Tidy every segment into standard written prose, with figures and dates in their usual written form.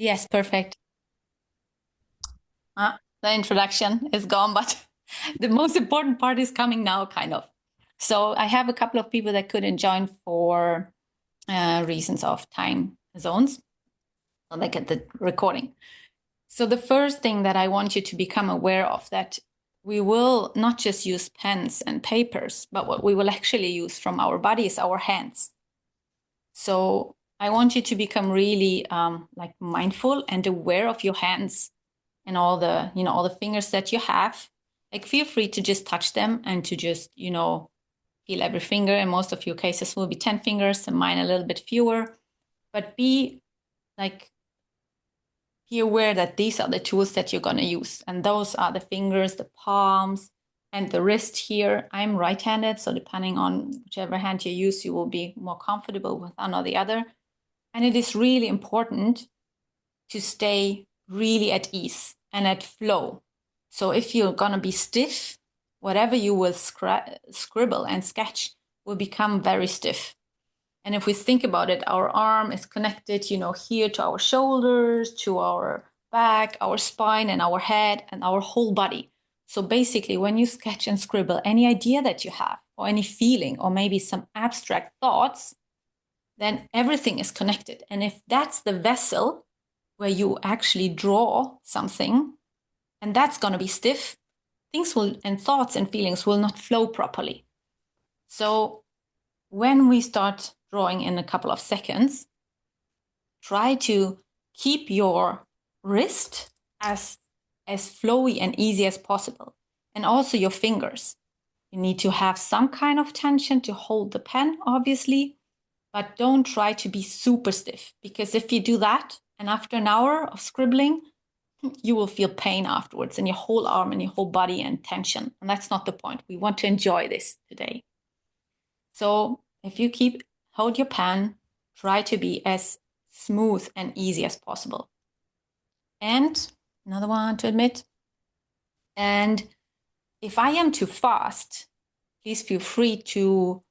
Yes, perfect. The introduction is gone, but the most important part is coming now, kind of. So I have a couple of people that couldn't join for reasons of time zones, so they get the recording. So the first thing that I want you to become aware of that we will not just use pens and papers, but what we will actually use from our body is our hands. So I want you to become really like mindful and aware of your hands and all the, all the fingers that you have. Like feel free to just touch them and to just, feel every finger. In most of your cases will be 10 fingers and mine a little bit fewer. But like, be aware that these are the tools that you're going to use. And those are the fingers, the palms, and the wrist here. I'm right-handed, so depending on whichever hand you use, you will be more comfortable with one or the other. And it is really important to stay really at ease and at flow. So if you're going to be stiff, whatever you will scribble and sketch will become very stiff. And if we think about it, our arm is connected, here to our shoulders, to our back, our spine, and our head, and our whole body. So basically, when you sketch and scribble, any idea that you have, or any feeling, or maybe some abstract thoughts, then everything is connected. And if that's the vessel where you actually draw something, and that's going to be stiff, things will, and thoughts and feelings will not flow properly. So when we start drawing in a couple of seconds, try to keep your wrist as flowy and easy as possible. And also your fingers. You need to have some kind of tension to hold the pen, obviously, but don't try to be super stiff, because if you do that, and after an hour of scribbling, you will feel pain afterwards in your whole arm and your whole body and tension. And that's not the point. We want to enjoy this today. So if you hold your pen, try to be as smooth and easy as possible. And another one to admit. And if I am too fast, please feel free to,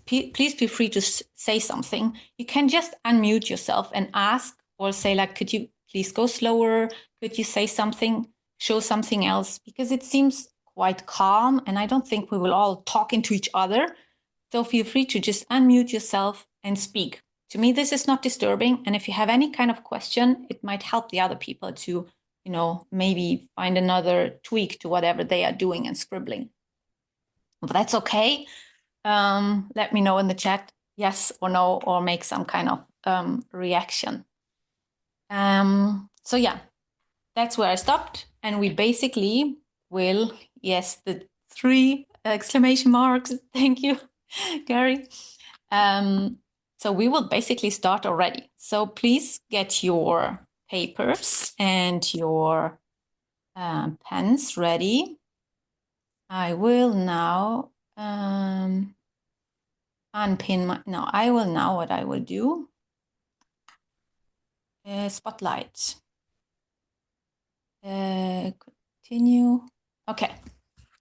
please feel free to say something. You can just unmute yourself and ask or say like, could you please go slower? Could you say something, show something else? Because it seems quite calm and I don't think we will all talk into each other. So feel free to just unmute yourself and speak. To me, this is not disturbing. And if you have any kind of question, it might help the other people to, maybe find another tweak to whatever they are doing and scribbling. But that's okay. Let me know in the chat, yes or no, or make some kind of reaction. So yeah, that's where I stopped. And we basically will, yes, the 3 exclamation marks. Thank you, Gary. So we will basically start already. So please get your papers and your pens ready. I will now unpin my, no, I will now, what I will do, spotlight. Continue. Okay.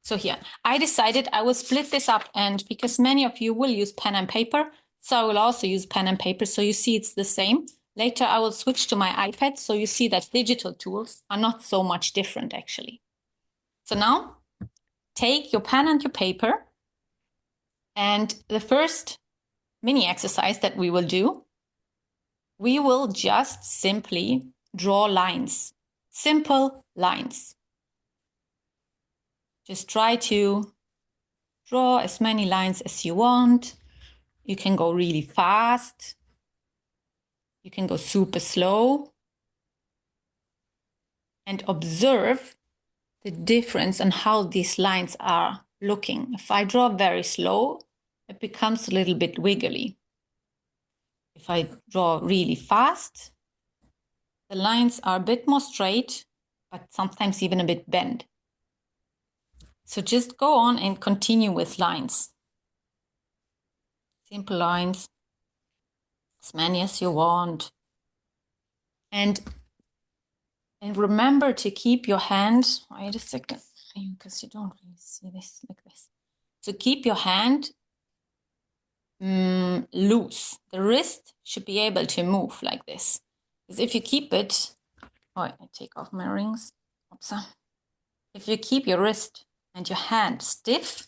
So here, I decided I will split this up, and because many of you will use pen and paper, so I will also use pen and paper. So you see it's the same. Later, I will switch to my iPad. So you see that digital tools are not so much different, actually. So now, take your pen and your paper. And the first mini exercise that we will do, we will just simply draw lines. Simple lines. Just try to draw as many lines as you want. You can go really fast. You can go super slow. And observe the difference on how these lines are looking. If I draw very slow, it becomes a little bit wiggly. If I draw really fast, the lines are a bit more straight, but sometimes even a bit bent. So just go on and continue with lines. Simple lines, as many as you want. And remember to keep your hand, wait a second, because you don't really see this like this. So keep your hand loose. The wrist should be able to move like this. Because if you keep it, oh, I take off my rings. Oops. If you keep your wrist and your hand stiff,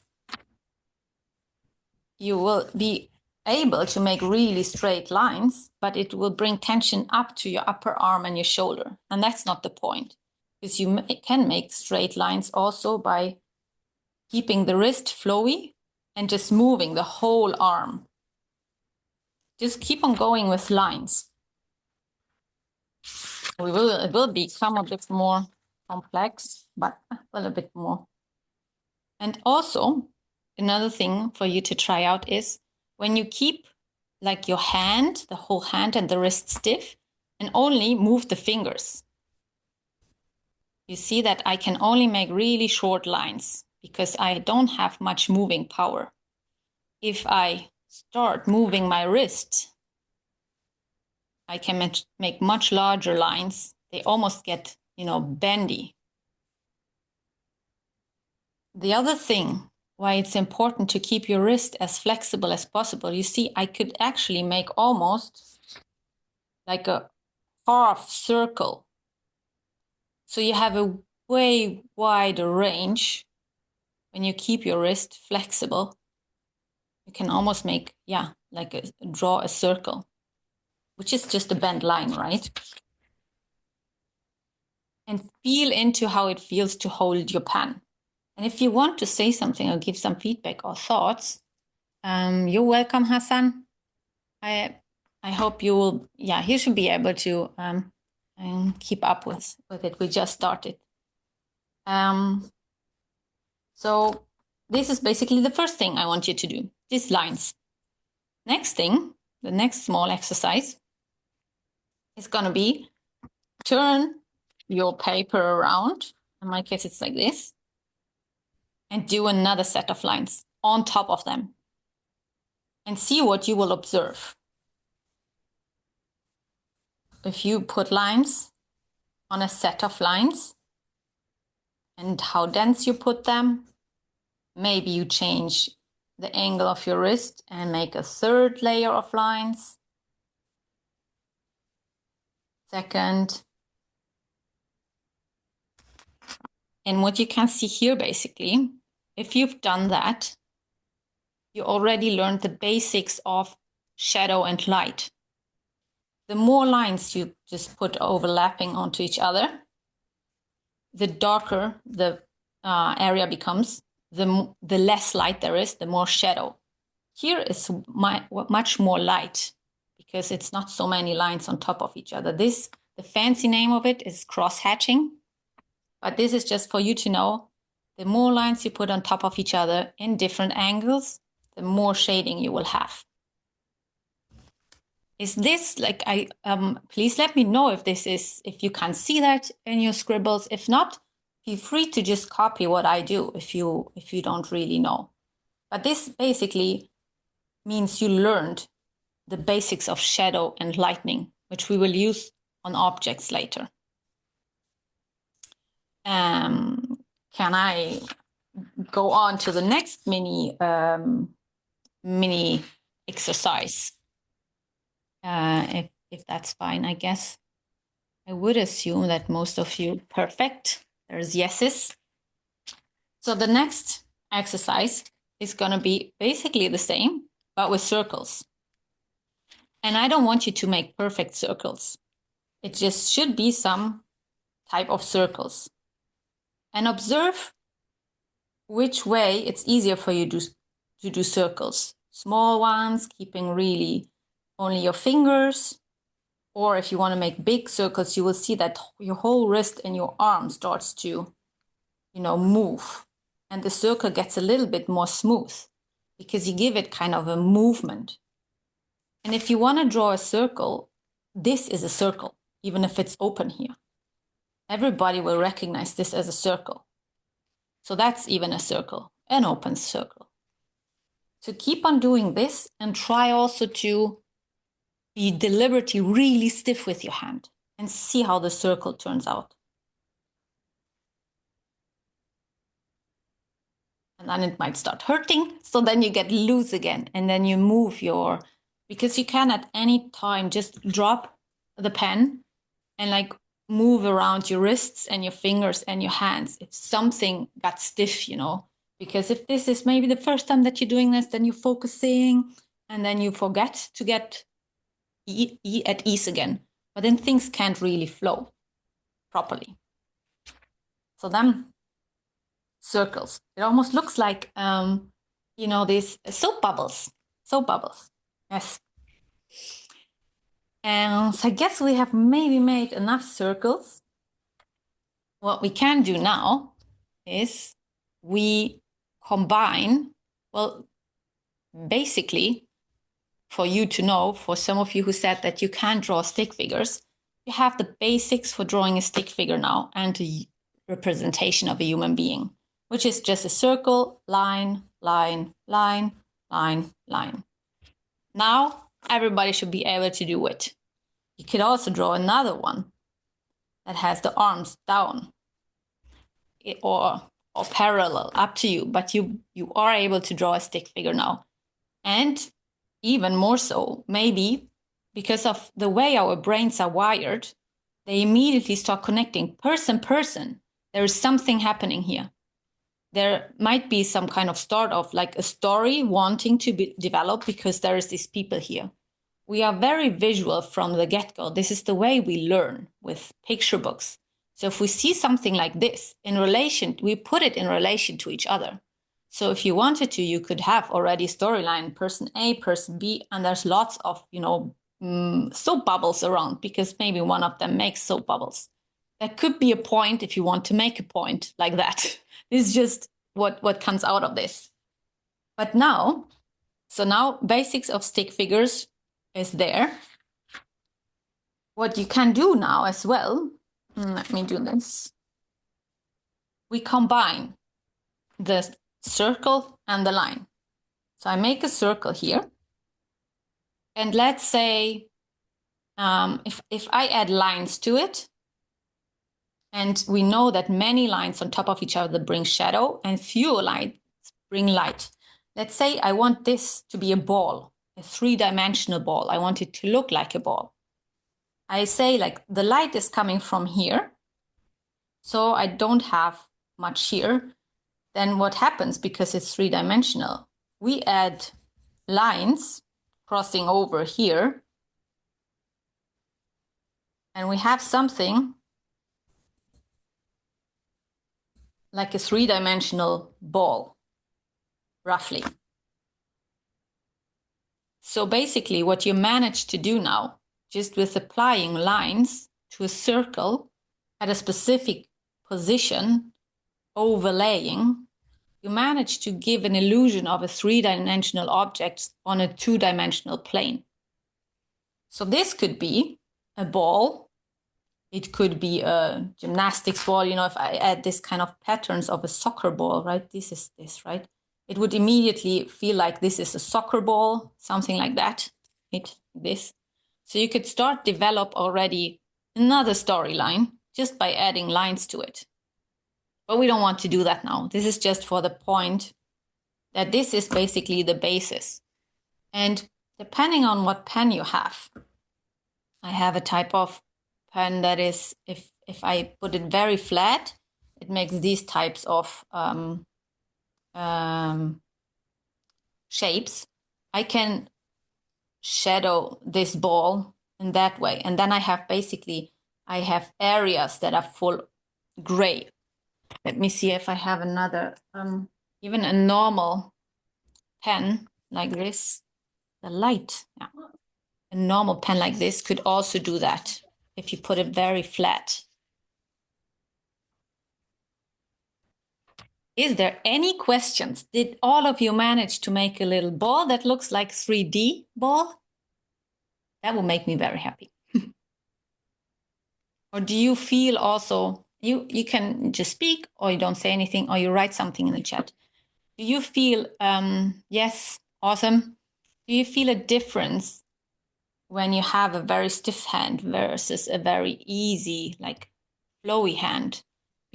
you will be able to make really straight lines, but it will bring tension up to your upper arm and your shoulder. And that's not the point, because you can make straight lines also by keeping the wrist flowy and just moving the whole arm. Just keep on going with lines. It will become a bit more complex, but a little bit more. And also, another thing for you to try out is when you keep like your hand, the whole hand and the wrist stiff, and only move the fingers. You see that I can only make really short lines because I don't have much moving power. If I start moving my wrist, I can make much larger lines. They almost get, bendy. The other thing why it's important to keep your wrist as flexible as possible, you see, I could actually make almost like a half circle. So you have a way wider range when you keep your wrist flexible. You can almost make, draw a circle, which is just a bent line, right? And feel into how it feels to hold your pen. And if you want to say something or give some feedback or thoughts, you're welcome, Hassan. I hope you will, you should be able to keep up with it. We just started. So this is basically the first thing I want you to do, these lines. Next thing, the next small exercise is going to be turn your paper around. In my case, it's like this. And do another set of lines on top of them. And see what you will observe. If you put lines on a set of lines and how dense you put them, maybe you change the angle of your wrist and make a third layer of lines. Second. And what you can see here, basically, if you've done that, you already learned the basics of shadow and light. The more lines you just put overlapping onto each other, the darker the area becomes, the less light there is, the more shadow. Here is much more light because it's not so many lines on top of each other. The fancy name of it is cross-hatching, but this is just for you to know, the more lines you put on top of each other in different angles, the more shading you will have. Is this please let me know if you can see that in your scribbles. If not, feel free to just copy what I do if you don't really know. But this basically means you learned the basics of shadow and lightning, which we will use on objects later. Can I go on to the next mini exercise? If that's fine, I guess. I would assume that most of you, perfect. There's yeses. So the next exercise is going to be basically the same, but with circles. And I don't want you to make perfect circles. It just should be some type of circles. And observe which way it's easier for you to do circles. Small ones, keeping really only your fingers. Or if you want to make big circles, you will see that your whole wrist and your arm starts to, move. And the circle gets a little bit more smooth because you give it kind of a movement. And if you want to draw a circle, this is a circle, even if it's open here. Everybody will recognize this as a circle. So that's even a circle, an open circle. So keep on doing this and try also to be deliberately really stiff with your hand and see how the circle turns out. and then it might start hurting. So then you get loose again, and then you move because you can at any time just drop the pen and like move around your wrists and your fingers and your hands if something got stiff, because if this is maybe the first time that you're doing this, then you're focusing and then you forget to get at ease again. But then things can't really flow properly. So then circles. It almost looks like, these soap bubbles. Soap bubbles. Yes. And so I guess we have maybe made enough circles. What we can do now is we combine, well, basically, for you to know, for some of you who said that you can't draw stick figures, you have the basics for drawing a stick figure now and a representation of a human being, which is just a circle, line, line, line, line, line. Now, everybody should be able to do it. You could also draw another one that has the arms down or parallel, up to you, but you are able to draw a stick figure now. And even more so, maybe because of the way our brains are wired, they immediately start connecting person. There is something happening here. There might be some kind of start of like a story wanting to be developed because there is these people here. We are very visual from the get-go. This is the way we learn with picture books. So if we see something like this we put it in relation to each other. So if you wanted to, you could have already storyline, person A, person B, and there's lots of, soap bubbles around because maybe one of them makes soap bubbles. That could be a point if you want to make a point like that. This is just what comes out of this. But now basics of stick figures is there. What you can do now as well, let me do this. We combine the circle and the line. So I make a circle here. And let's say if I add lines to it, and we know that many lines on top of each other bring shadow and fewer lines bring light. Let's say I want this to be a ball, a 3-dimensional ball. I want it to look like a ball. I say like the light is coming from here, so I don't have much here. Then what happens, because it's 3-dimensional, we add lines crossing over here, and we have something like a 3-dimensional ball, roughly. So basically what you manage to do now, just with applying lines to a circle at a specific position, overlaying, you manage to give an illusion of a 3-dimensional object on a 2-dimensional plane. So this could be a ball. It could be a gymnastics ball. If I add this kind of patterns of a soccer ball, right? This is this, right? It would immediately feel like this is a soccer ball, something like that. This. So you could start develop already another storyline just by adding lines to it. But we don't want to do that now. This is just for the point that this is basically the basis. And depending on what pen you have, I have a type of pen that is, if I put it very flat, it makes these types of shapes. I can shadow this ball in that way. And then I have areas that are full gray. Let me see if I have another, even a normal pen like this, the light. Yeah. A normal pen like this could also do that if you put it very flat. Is there any questions? Did all of you manage to make a little ball that looks like 3D ball? That will make me very happy. Or do you feel also, you can just speak, or you don't say anything, or you write something in the chat. Do you feel, yes, awesome. Do you feel a difference when you have a very stiff hand versus a very easy, like flowy hand?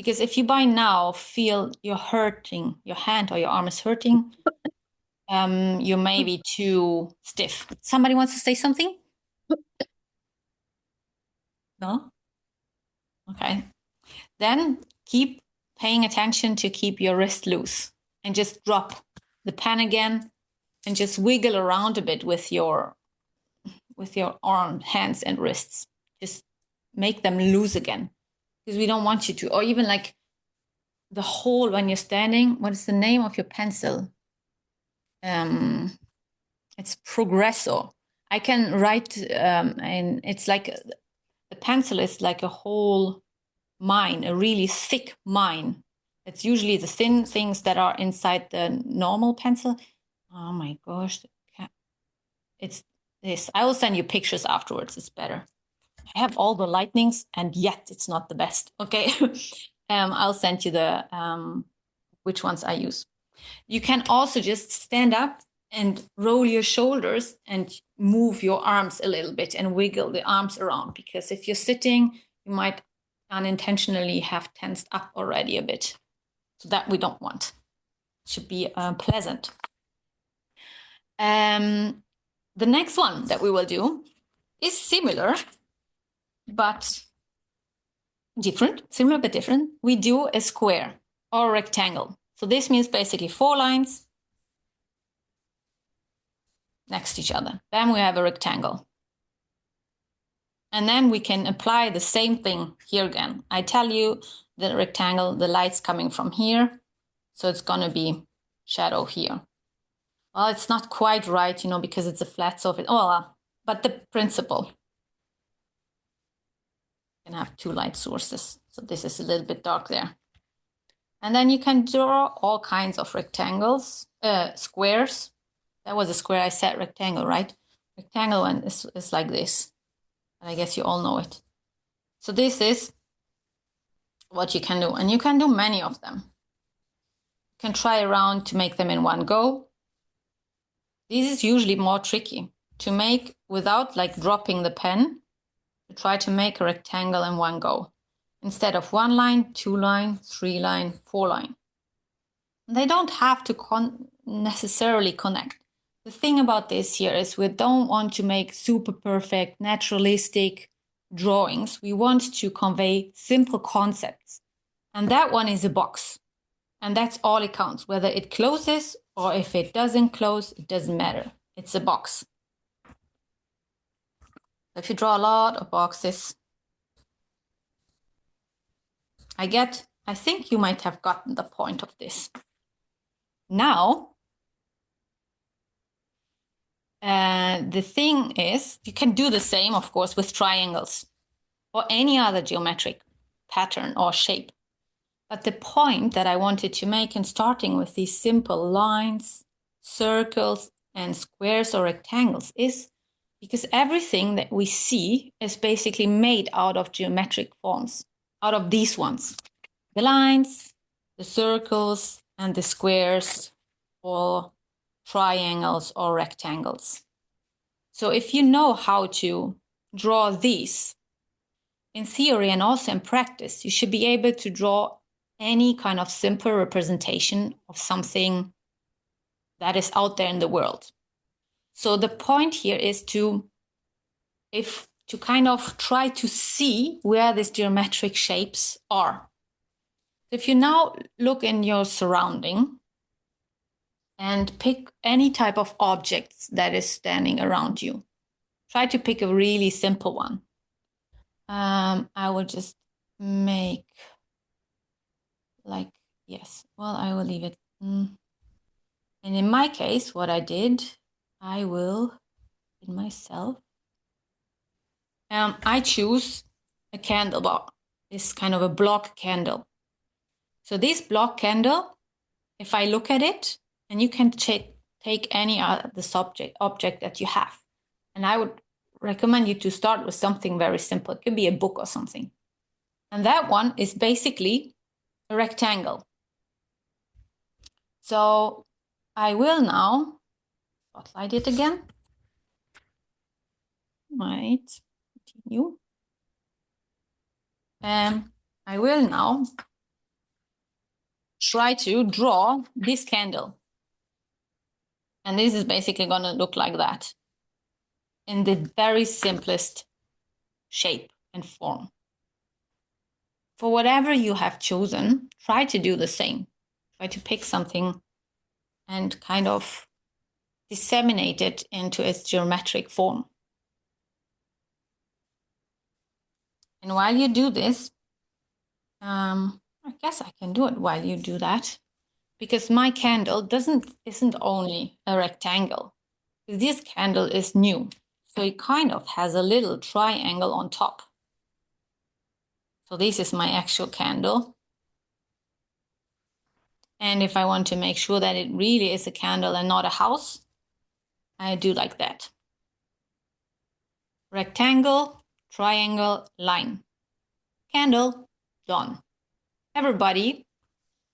Because if you by now feel you're hurting, your hand or your arm is hurting, you may be too stiff. Somebody wants to say something? No? Okay. Then keep paying attention to keep your wrist loose and just drop the pen again and just wiggle around a bit with your arm, hands and wrists. Just make them loose again because we don't want you to. Or even like the hole when you're standing. What is the name of your pencil? It's Progresso. I can write, and it's like the pencil is like a whole mine, a really thick mine. It's usually the thin things that are inside the normal pencil. Oh my gosh, it's this. I will send you pictures afterwards. It's better. I have all the lightnings, and yet it's not the best. Okay, I'll send you the which ones I use. You can also just stand up and roll your shoulders and move your arms a little bit and wiggle the arms around, because if you're sitting, you might unintentionally have tensed up already a bit. So that we don't want. It should be pleasant. The next one that we will do is similar, but different, similar but different. We do a square or a rectangle. So this means basically 4 lines next to each other. Then we have a rectangle. And then we can apply the same thing here again. I tell you the rectangle, the light's coming from here. So it's going to be shadow here. Well, it's not quite right, you know, because it's a flat surface. Oh, but the principle. You can have 2 light sources. So this is a little bit dark there. And then you can draw all kinds of rectangles, squares. That was a square. I said rectangle, right? Rectangle one is like this. I guess you all know it. So this is what you can do. And you can do many of them. You can try around to make them in one go. This is usually more tricky to make without like dropping the pen. To try to make a rectangle in one go. Instead of 1 line, 2 line, 3 line, 4 line. They don't have to necessarily connect. The thing about this here is we don't want to make super perfect, naturalistic drawings. We want to convey simple concepts. And that one is a box. And that's all it counts. Whether it closes or if it doesn't close, it doesn't matter. It's a box. If you draw a lot of boxes, I think you might have gotten the point of this. Now, the thing is, you can do the same, of course, with triangles or any other geometric pattern or shape. But the point that I wanted to make in starting with these simple lines, circles, and squares or rectangles is because everything that we see is basically made out of geometric forms, out of these ones. The lines, the circles, and the squares, or triangles or rectangles. So if you know how to draw these in theory and also in practice, you should be able to draw any kind of simple representation of something that is out there in the world. So the point here is to kind of try to see where these geometric shapes are. If you now look in your surrounding and pick any type of objects that is standing around you, try to pick a really simple one. I will just make like, yes, well, I will leave it. And in my case, what I did, I will, in myself, I choose a candle bar. This kind of a block candle. So this block candle, if I look at it, and you can take any other object that you have. And I would recommend you to start with something very simple. It could be a book or something. And that one is basically a rectangle. So I will now spotlight it again. Right, continue. I will now try to draw this candle. And this is basically going to look like that in the very simplest shape and form. For whatever you have chosen, try to do the same. Try to pick something and kind of disseminate it into its geometric form. And while you do this, I guess I can do it while you do that, because my candle isn't only a rectangle. This candle is new, so it kind of has a little triangle on top. So this is my actual candle. And if I want to make sure that it really is a candle and not a house, I do like that. Rectangle, triangle, line. Candle, done. Everybody,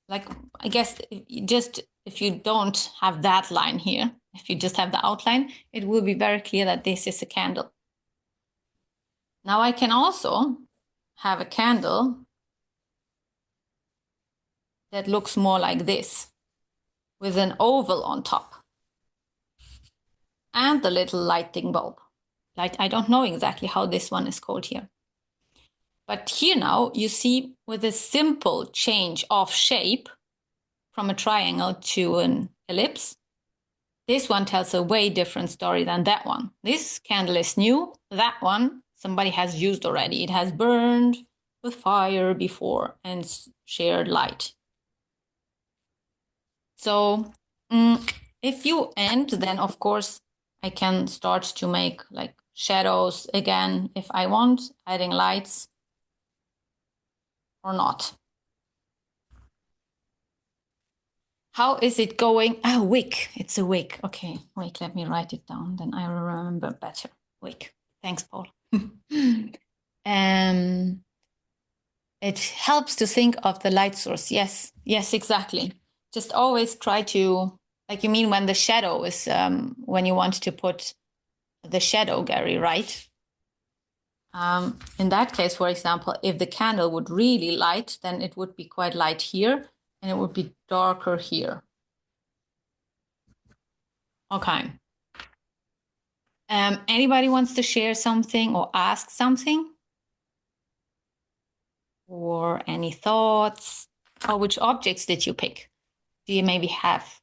like, I guess if you don't have that line here, if you just have the outline, it will be very clear that this is a candle. Now I can also have a candle that looks more like this, with an oval on top and the little lighting bulb. I don't know exactly how this one is called here. But here now you see, with a simple change of shape from a triangle to an ellipse, this one tells a way different story than that one. This candle is new. That one somebody has used already. It has burned with fire before and shared light. So if you end, then of course I can start to make like shadows again if I want, adding lights or not. How is it going? Ah, wick. It's a wick. Okay, wait, let me write it down. Then I will remember better. Wick. Thanks, Paul. It helps to think of the light source. Yes, exactly. Just always try to, like, you mean when the shadow is, when you want to put the shadow, Gary, right? In that case, for example, if the candle would really light, then it would be quite light here and it would be darker here. Okay. Anybody wants to share something or ask something? Or any thoughts? Or which objects did you pick? Do you maybe have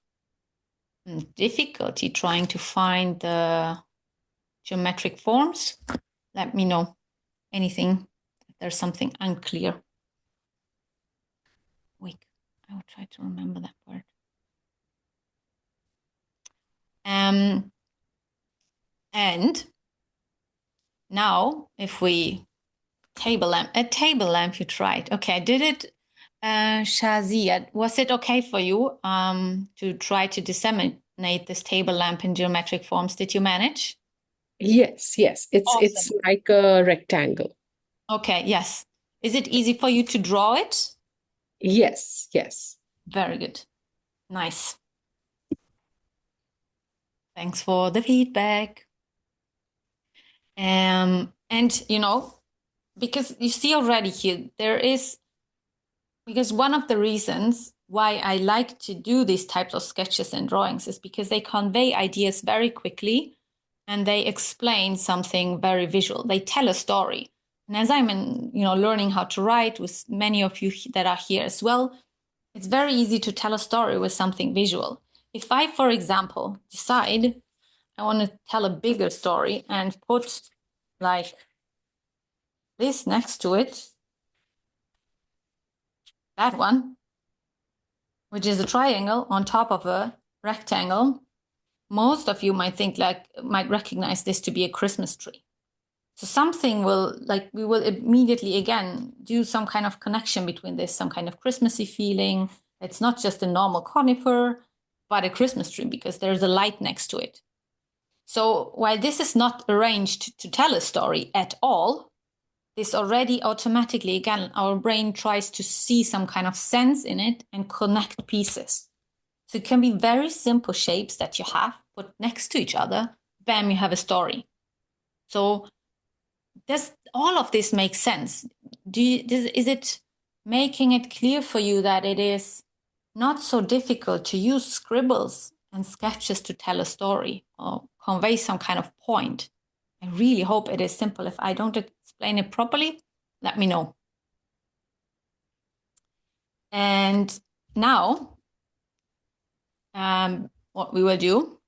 difficulty trying to find the geometric forms? Let me know. Anything, if there's something unclear. Wait, I will try to remember that part. And now, if we a table lamp you tried. Okay, did it, Shazia, was it okay for you to try to disseminate this table lamp in geometric forms? Did you manage? Yes, it's Awesome. like a rectangle. Okay, yes. Is it easy for you to draw it? Yes. Very good. Nice. Thanks for the feedback. And you know, because you see already here, because one of the reasons why I like to do these types of sketches and drawings is because they convey ideas very quickly and they explain something very visual. They tell a story. And as I'm learning how to write with many of you that are here as well, it's very easy to tell a story with something visual. If I, for example, decide I want to tell a bigger story and put like this next to it, that one, which is a triangle on top of a rectangle, most of you might recognize this to be a Christmas tree. So something we will immediately again do some kind of connection between this, some kind of Christmassy feeling. It's not just a normal conifer, but a Christmas tree because there's a light next to it. So while this is not arranged to tell a story at all, this already automatically, again, our brain tries to see some kind of sense in it and connect pieces. So it can be very simple shapes that you have put next to each other. Bam, you have a story. So does all of this make sense? Is it making it clear for you that it is not so difficult to use scribbles and sketches to tell a story or convey some kind of point. I really hope it is simple. If I don't explain it properly, let me know. And now, what we will do,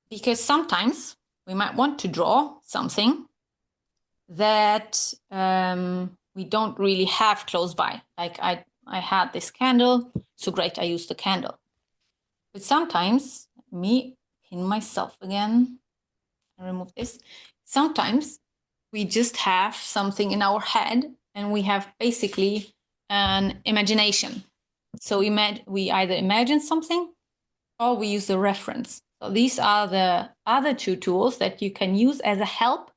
because sometimes we might want to draw something that we don't really have close by. Like I had this candle, so great, I used the candle. But sometimes, me pin myself again, I remove this. Sometimes we just have something in our head and we have basically an imagination. So we either imagine something or we use a reference. So these are the other two tools that you can use as a help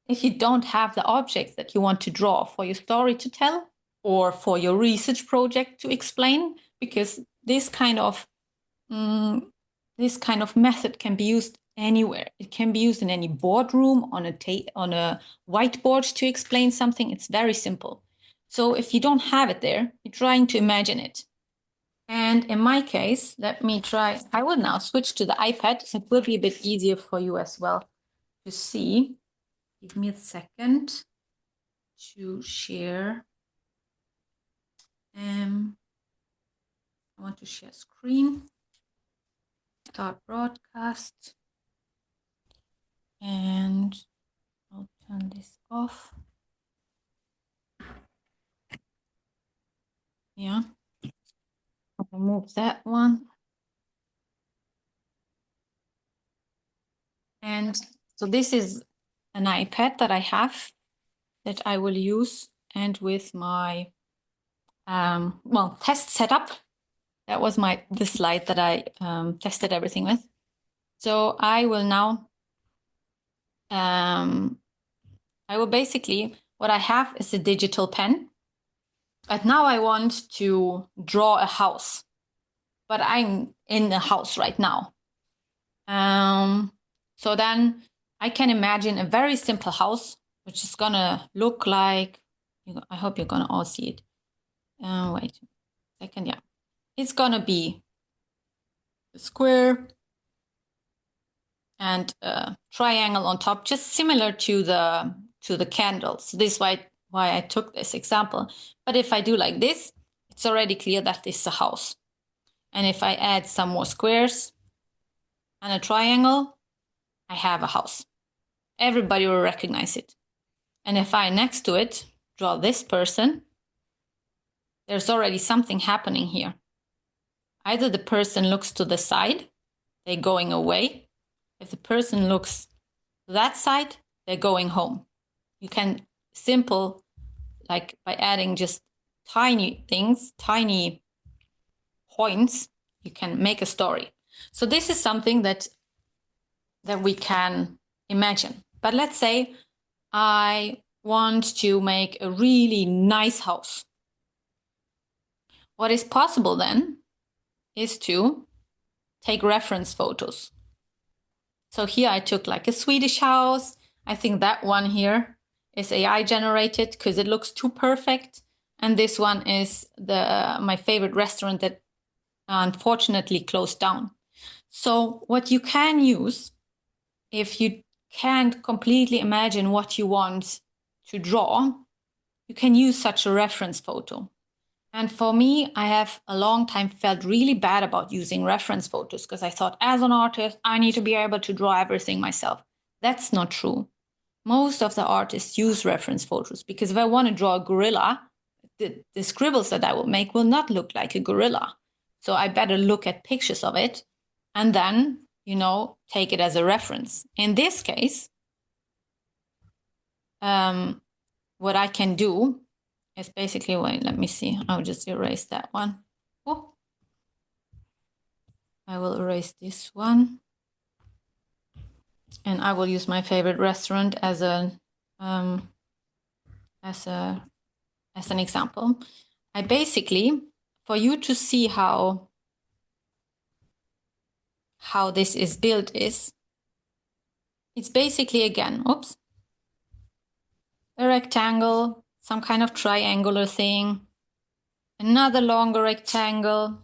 if you don't have the objects that you want to draw for your story to tell or for your research project to explain, because this kind of method can be used anywhere. It can be used in any boardroom, on a whiteboard to explain something. It's very simple. So if you don't have it there, you're trying to imagine it. And in my case, let me try. I will now switch to the iPad. It will be a bit easier for you as well to see. Give me a second to share. I want to share screen. Start broadcast. And I'll turn this off. Yeah. I'll remove that one. And so this is an iPad that I have that I will use, and with my test setup. That was the slide that I tested everything with. So I will now, what I have is a digital pen. But now I want to draw a house, but I'm in the house right now. So then I can imagine a very simple house, which is gonna look like, I hope you're gonna all see it. Wait a second, yeah. It's gonna be a square and a triangle on top, just similar to the candles. So this is why I took this example. But if I do like this, it's already clear that this is a house. And if I add some more squares and a triangle, I have a house. Everybody will recognize it. And if I next to it draw this person, there's already something happening here. Either the person looks to the side, they're going away. If the person looks to that side, they're going home. You can like by adding just tiny things, tiny points, you can make a story. So this is something that we can imagine. But let's say I want to make a really nice house. What is possible then is to take reference photos. So here I took like a Swedish house. I think that one here is AI generated because it looks too perfect. And this one is my favorite restaurant that unfortunately closed down. So what you can use, if you can't completely imagine what you want to draw, you can use such a reference photo. And for me, I have a long time felt really bad about using reference photos because I thought, as an artist, I need to be able to draw everything myself. That's not true. Most of the artists use reference photos because if I want to draw a gorilla, the scribbles that I will make will not look like a gorilla. So I better look at pictures of it and then, take it as a reference. In this case, what I can do is basically, wait, let me see. I'll just erase that one. Oh. I will erase this one. And I will use my favorite restaurant as an example. I basically, for you to see how this is built it's basically, again, a rectangle, some kind of triangular thing. another longer rectangle,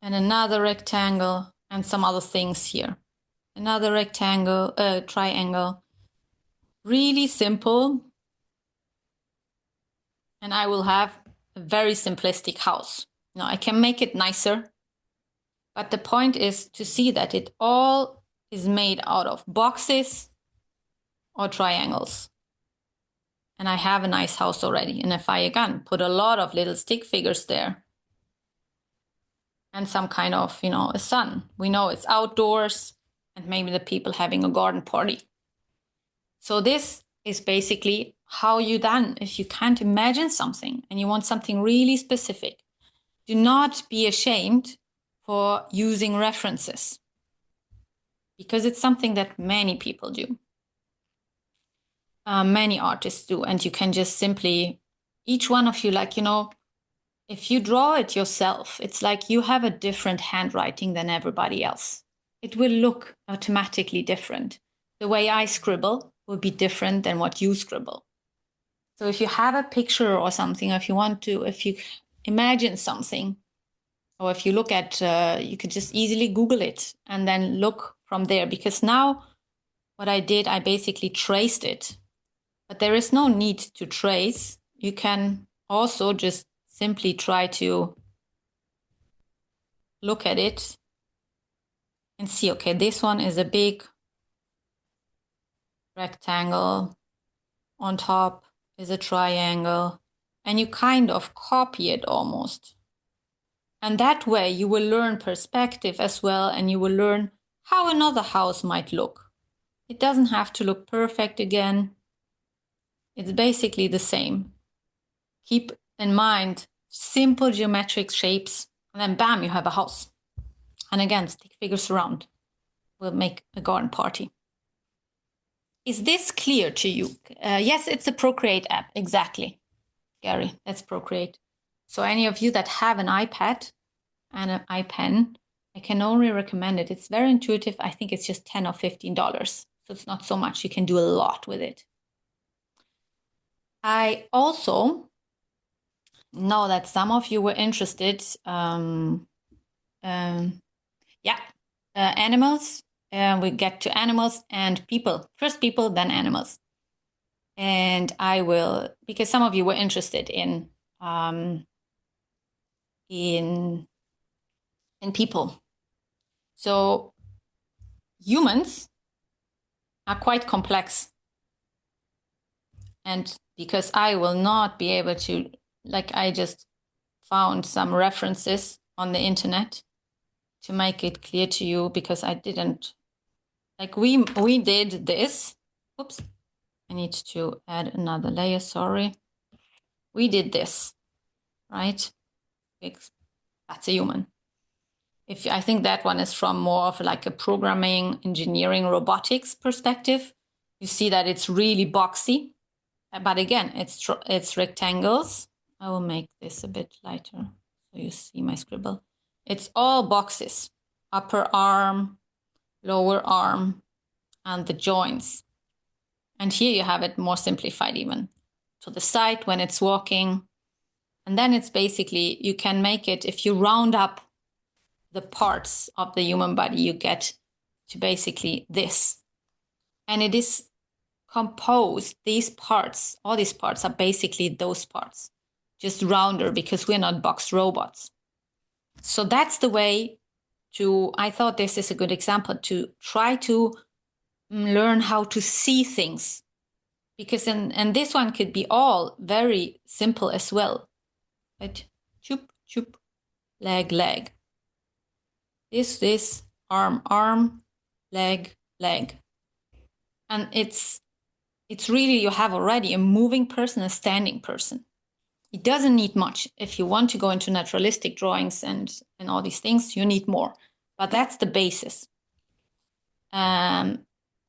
and another rectangle, and some other things here. Another rectangle, triangle. Really simple. And I will have a very simplistic house. Now I can make it nicer, but the point is to see that it all is made out of boxes or triangles. And I have a nice house already. And if I again put a lot of little stick figures there and some kind of, a sun, we know it's outdoors and maybe the people having a garden party. So this is basically how you done. If you can't imagine something and you want something really specific, do not be ashamed for using references, because it's something that many people do. Many artists do, and you can just simply, each one of you, if you draw it yourself, it's like you have a different handwriting than everybody else. It will look automatically different. The way I scribble will be different than what you scribble. So if you have a picture or something, if you imagine something, or if you look at, you could just easily Google it and then look from there. Because now what I did, I basically traced it. But there is no need to trace. You can also just simply try to look at it and see, okay, this one is a big rectangle. On top is a triangle. And you kind of copy it almost. And that way you will learn perspective as well, and you will learn how another house might look. It doesn't have to look perfect again. It's basically the same. Keep in mind simple geometric shapes, and then bam, you have a house. And again, stick figures around. We'll make a garden party. Is this clear to you? Yes, it's a Procreate app. Exactly, Gary, that's Procreate. So any of you that have an iPad and an iPen, I can only recommend it. It's very intuitive. I think it's just $10 or $15. So it's not so much. You can do a lot with it. I also know that some of you were interested. Animals. We get to animals and people. First people, then animals. And I will, because some of you were interested in people. So humans are quite complex. And because I will not be able to, I just found some references on the internet to make it clear to you, because I didn't, we did this. Oops, I need to add another layer, sorry. We did this, right? That's a human. I think that one is from more of a programming, engineering, robotics perspective. You see that it's really boxy. But again, it's rectangles. I will make this a bit lighter so you see my scribble. It's all boxes, upper arm, lower arm, and the joints. And here you have it more simplified even. To the side when it's walking. And then it's basically, you can make it, if you round up the parts of the human body, you get to basically this. And it is composed, all these parts are basically those parts, just rounder, because we're not box robots. So that's the way I thought this is a good example to try to learn how to see things, because and this one could be all very simple as well. Right? Choop, choop, leg, leg. This, arm, arm, leg, leg. And it's really, you have already a moving person, a standing person. It doesn't need much. If you want to go into naturalistic drawings and all these things, you need more. But that's the basis. And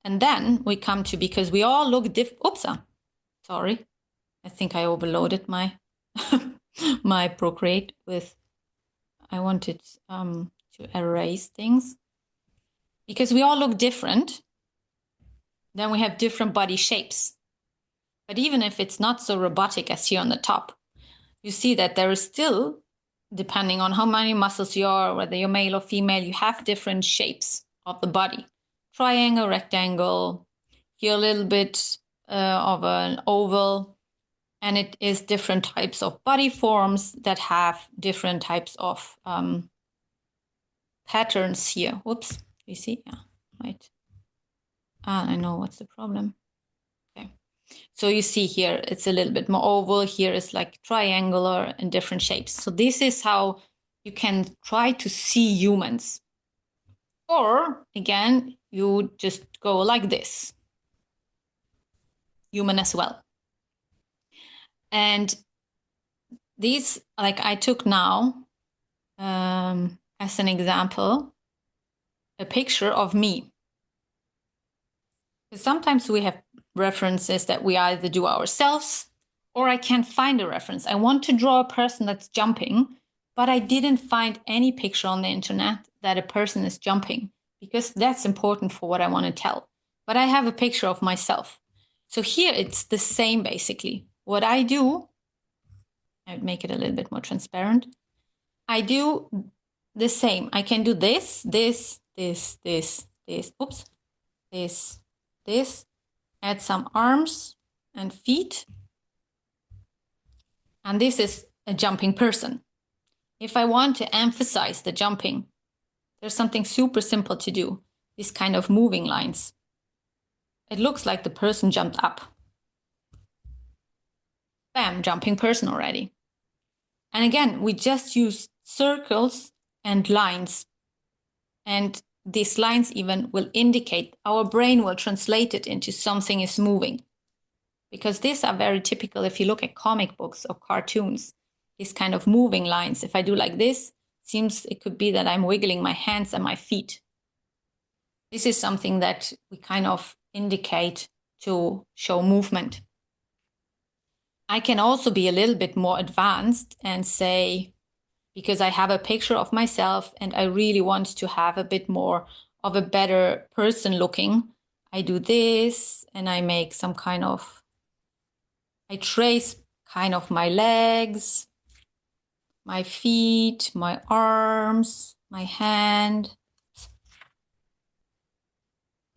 then we come to, because we all look sorry. I think I overloaded my my Procreate with, I wanted to erase things. Because we all look different. Then we have different body shapes. But even if it's not so robotic as here on the top, you see that there is still, depending on how many muscles you are, whether you're male or female, you have different shapes of the body. Triangle, rectangle, here a little bit of an oval, and it is different types of body forms that have different types of patterns here. Whoops, you see? Yeah, right. I know what's the problem. Okay. So you see here, it's a little bit more oval. Here is like triangular and different shapes. So this is how you can try to see humans. Or again, you just go like this. Human as well. And these, like I took now, as an example, a picture of me. Because sometimes we have references that we either do ourselves or I can't find a reference. I want to draw a person that's jumping, but I didn't find any picture on the internet that a person is jumping because that's important for what I want to tell. But I have a picture of myself. So here it's the same basically. What I do, I would make it a little bit more transparent. I do the same. I can do this, this, this, this, this, oops, this, add some arms and feet. And this is a jumping person. If I want to emphasize the jumping, there's something super simple to do. These kind of moving lines. It looks like the person jumped up. Bam, jumping person already. And again, we just use circles and lines. And these lines even will indicate, our brain will translate it into something is moving. Because these are very typical if you look at comic books or cartoons. These kind of moving lines. If I do like this, it could be that I'm wiggling my hands and my feet. This is something that we kind of indicate to show movement. I can also be a little bit more advanced and say, because I have a picture of myself and I really want to have a bit more of a better person looking, I do this and I make some kind of, I trace kind of my legs, my feet, my arms, my hand.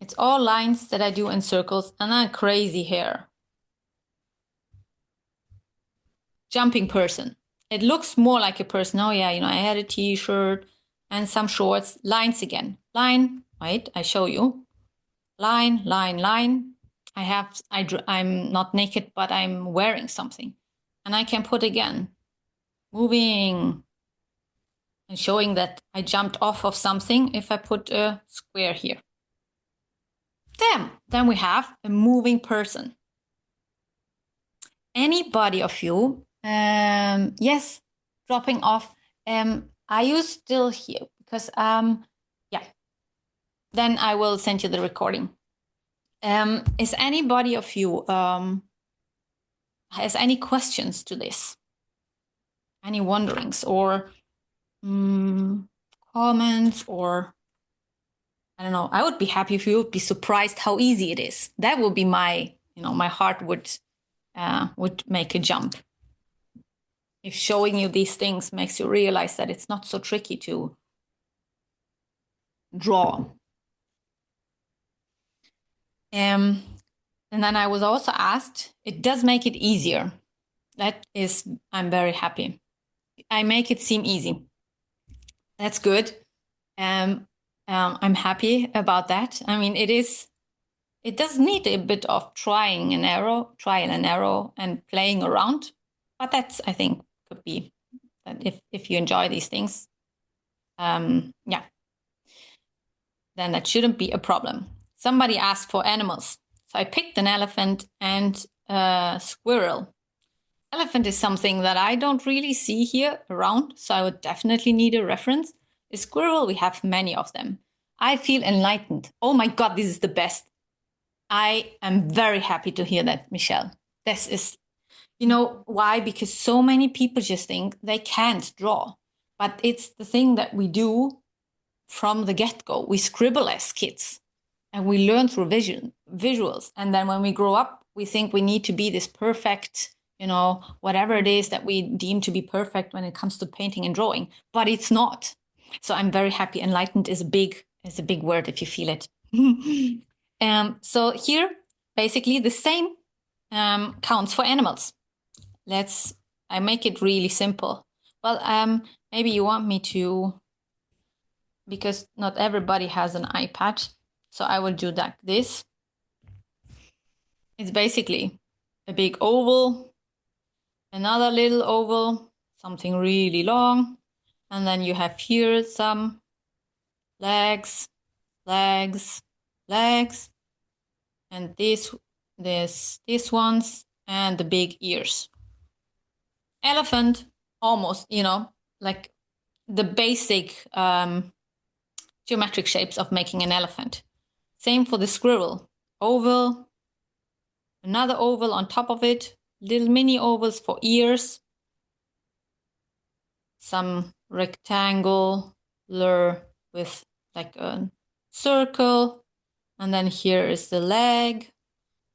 It's all lines that I do in circles and then crazy hair. Jumping person. It looks more like a person. Oh yeah, I had a t-shirt and some shorts. Lines again. Line, right? I show you. Line, line, line. I'm not naked, but I'm wearing something. And I can put again, moving and showing that I jumped off of something if I put a square here. Then we have a moving person. Anybody of you, yes, dropping off. Are you still here? Because, yeah, then I will send you the recording. Is anybody of you, has any questions to this? Any wonderings or comments or, I don't know. I would be happy if you would be surprised how easy it is. That would be my heart would make a jump. If showing you these things makes you realize that it's not so tricky to draw. And then I was also asked, it does make it easier. That is, I'm very happy. I make it seem easy. That's good. I'm happy about that. I mean, it does need a bit of trial and error and playing around. But that's, I think, could be that if you enjoy these things, yeah, then that shouldn't be a problem. Somebody asked for animals. So I picked an elephant and a squirrel. Elephant is something that I don't really see here around, so I would definitely need a reference. A squirrel, we have many of them. I feel enlightened. Oh my God, this is the best. I am very happy to hear that, Michelle. This is, why? Because so many people just think they can't draw. But it's the thing that we do from the get-go. We scribble as kids and we learn through visuals. And then when we grow up, we think we need to be this perfect, whatever it is that we deem to be perfect when it comes to painting and drawing, but it's not. So I'm very happy. Enlightened is a big word if you feel it. So here, basically the same counts for animals. I make it really simple. Well, maybe you want me to, because not everybody has an iPad, so I will do like this. It's basically a big oval, another little oval, something really long, and then you have here some legs, legs, legs, and these ones, and the big ears. Elephant, almost, like the basic geometric shapes of making an elephant. Same for the squirrel. Oval, another oval on top of it, little mini ovals for ears, some rectangular with like a circle, and then here is the leg,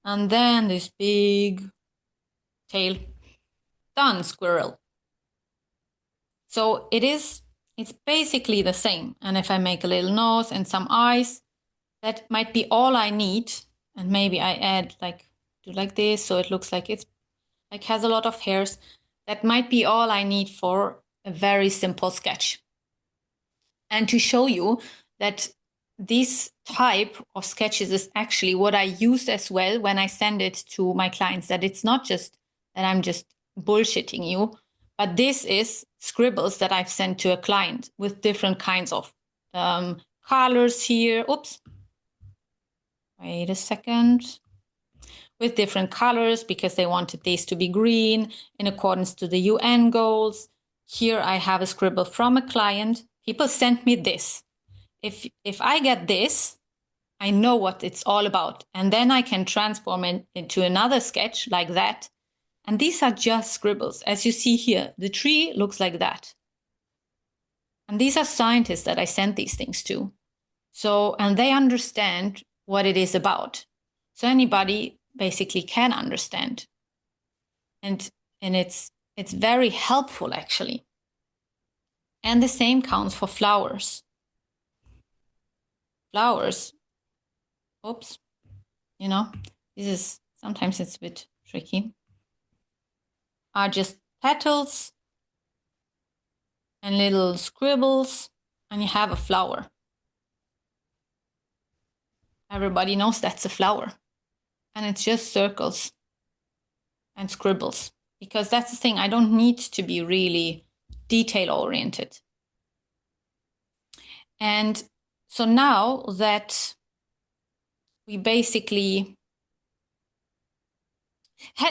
and then this big tail. Done, squirrel. So it's basically the same. And if I make a little nose and some eyes, that might be all I need. And maybe I add do like this, so it looks like it's has a lot of hairs. That might be all I need for a very simple sketch. And to show you that this type of sketches is actually what I use as well when I send it to my clients, that it's not just that I'm just bullshitting you, but this is scribbles that I've sent to a client with different kinds of colors here. Oops. Wait a second. With different colors because they wanted these to be green in accordance to the UN goals. Here I have a scribble from a client. People sent me this. If I get this, I know what it's all about. And then I can transform it into another sketch like that. And these are just scribbles. As you see here, the tree looks like that. And these are scientists that I sent these things to. So, and they understand what it is about. So anybody basically can understand. And it's very helpful actually. And the same counts for flowers. Flowers, oops, sometimes it's a bit tricky, are just petals and little scribbles, and you have a flower. Everybody knows that's a flower. And it's just circles and scribbles. Because that's the thing, I don't need to be really detail-oriented. And so now that we basically...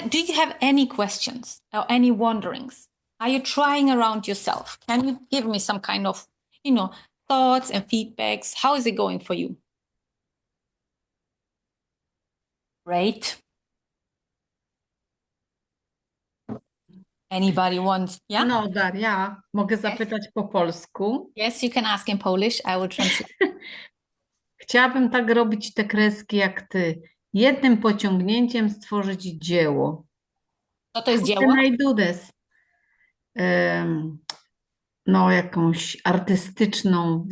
Do you have any questions or any wonderings? Are you trying around yourself? Can you give me some kind of, thoughts and feedbacks? How is it going for you? Great. Anybody wants? Yeah? No, Daria, mogę zapytać po polsku? Yes, you can ask in Polish. I will translate. Chciałabym tak robić te kreski jak ty. Jednym pociągnięciem stworzyć dzieło. Co to jest dzieło? Can I do this? No, jakąś artystyczną,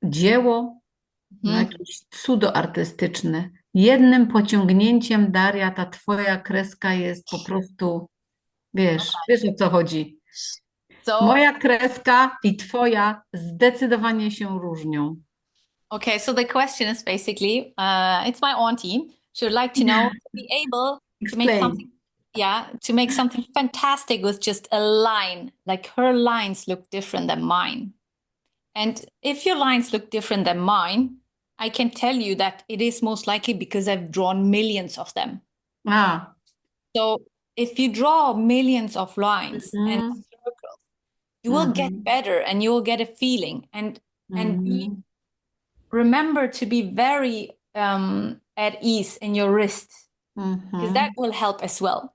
dzieło, no, jakieś cudo artystyczne. Jednym pociągnięciem, Daria, ta twoja kreska jest po prostu, wiesz o co chodzi. Moja kreska i twoja zdecydowanie się różnią. Okay, so the question is basically, it's my auntie. She would like to know, to be able to make something, to make something fantastic with just a line. Like her lines look different than mine. And if your lines look different than mine, I can tell you that it is most likely because I've drawn millions of them. So if you draw millions of lines and circles, you will get better and you will get a feeling and remember to be very at ease in your wrist because that will help as well.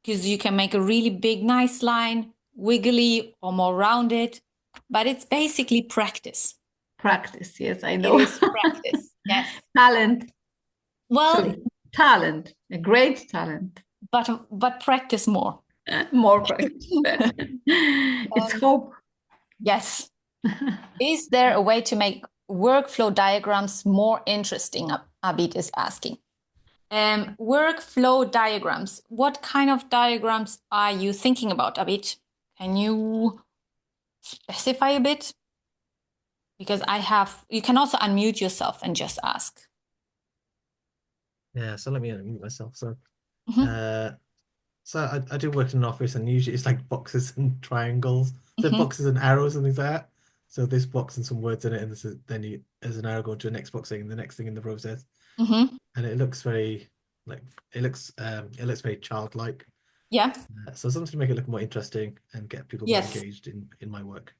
Because you can make a really big, nice line, wiggly or more rounded, but it's basically practice. Practice, yes, I know. It is practice, yes. Talent. Well, So talent, a great talent. but practice more. More practice. It's hope. Yes. Is there a way to make workflow diagrams more interesting? Abid is asking. Workflow diagrams. What kind of diagrams are you thinking about, Abid? Can you specify a bit? Because you can also unmute yourself and just ask. Yeah, so let me unmute myself. So, Mhm. so I do work in an office, and usually it's like boxes and triangles, so Mhm. boxes and arrows and things like that. So this box and some words in it, and there's an arrow going to the next box saying the next thing in the process, Mhm. and it looks very it looks very childlike. Yeah. So something to make it look more interesting and get people more Yes. engaged in my work.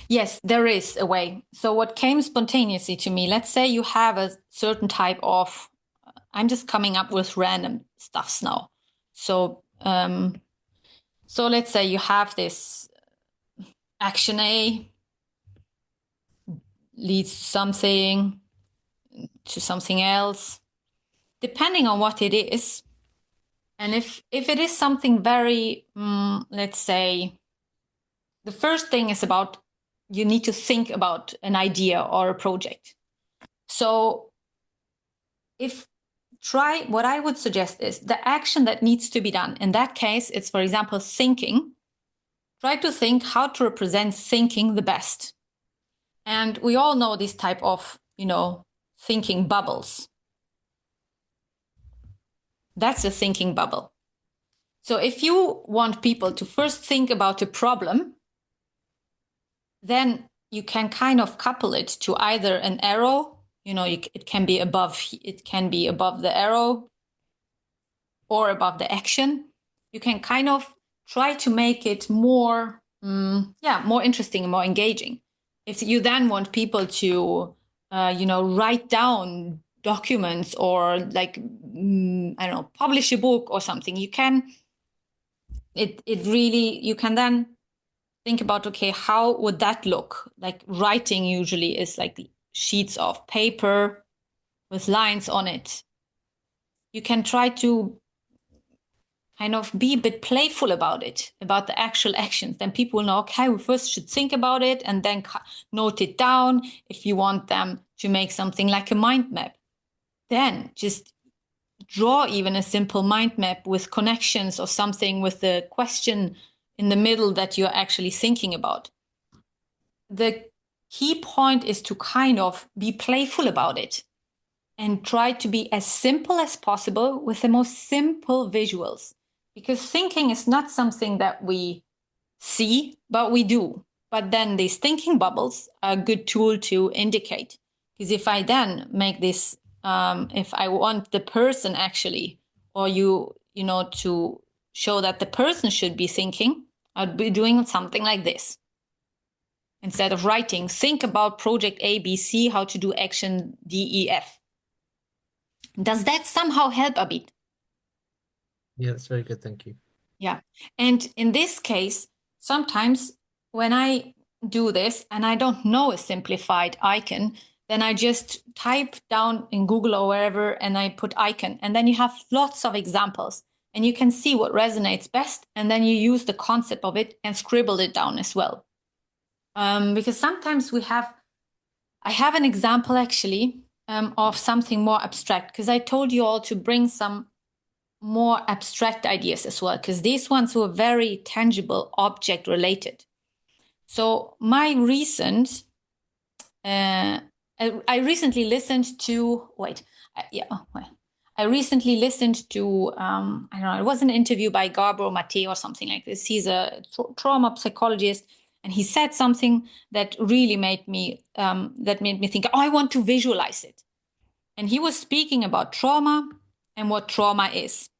Yes, there is a way. So what came spontaneously to me, let's say you have a certain type of, I'm just coming up with random stuffs now. So, so let's say you have this action A leads to something else, depending on what it is. And if it is something very, let's say, the first thing is about, you need to think about an idea or a project. So what I would suggest is the action that needs to be done. In that case, it's, for example, thinking. Try to think how to represent thinking the best. And we all know this type of, thinking bubbles. That's a thinking bubble. So if you want people to first think about a problem, then you can kind of couple it to either an arrow, it can be above the arrow or above the action. You can kind of try to make it more, more interesting and more engaging. If you then want people to, write down documents or I don't know, publish a book or something, you can then think about, okay, how would that look? Like writing usually is like sheets of paper with lines on it. You can try to kind of be a bit playful about it, about the actual actions. Then people will know, okay, we first should think about it and then note it down. If you want them to make something like a mind map, then just draw even a simple mind map with connections or something with the question in the middle that you're actually thinking about. The key point is to kind of be playful about it and try to be as simple as possible with the most simple visuals. Because thinking is not something that we see, but we do. But then these thinking bubbles are a good tool to indicate. Because if I then make this, if I want the person actually, or to show that the person should be thinking, I'd be doing something like this. Instead of writing, think about project A, B, C, how to do action D, E, F. Does that somehow help a bit? Yeah, that's very good. Thank you. Yeah. And in this case, sometimes when I do this and I don't know a simplified icon, then I just type down in Google or wherever and I put icon. And then you have lots of examples and you can see what resonates best. And then you use the concept of it and scribble it down as well. Because sometimes I have an example actually of something more abstract, because I told you all to bring some more abstract ideas as well, because these ones were very tangible, object related. So I recently listened to, I recently listened to, I don't know, it was an interview by Gabor Mate or something like this. He's a trauma psychologist. And he said something that really made me think, oh, I want to visualize it. And he was speaking about trauma and what trauma is.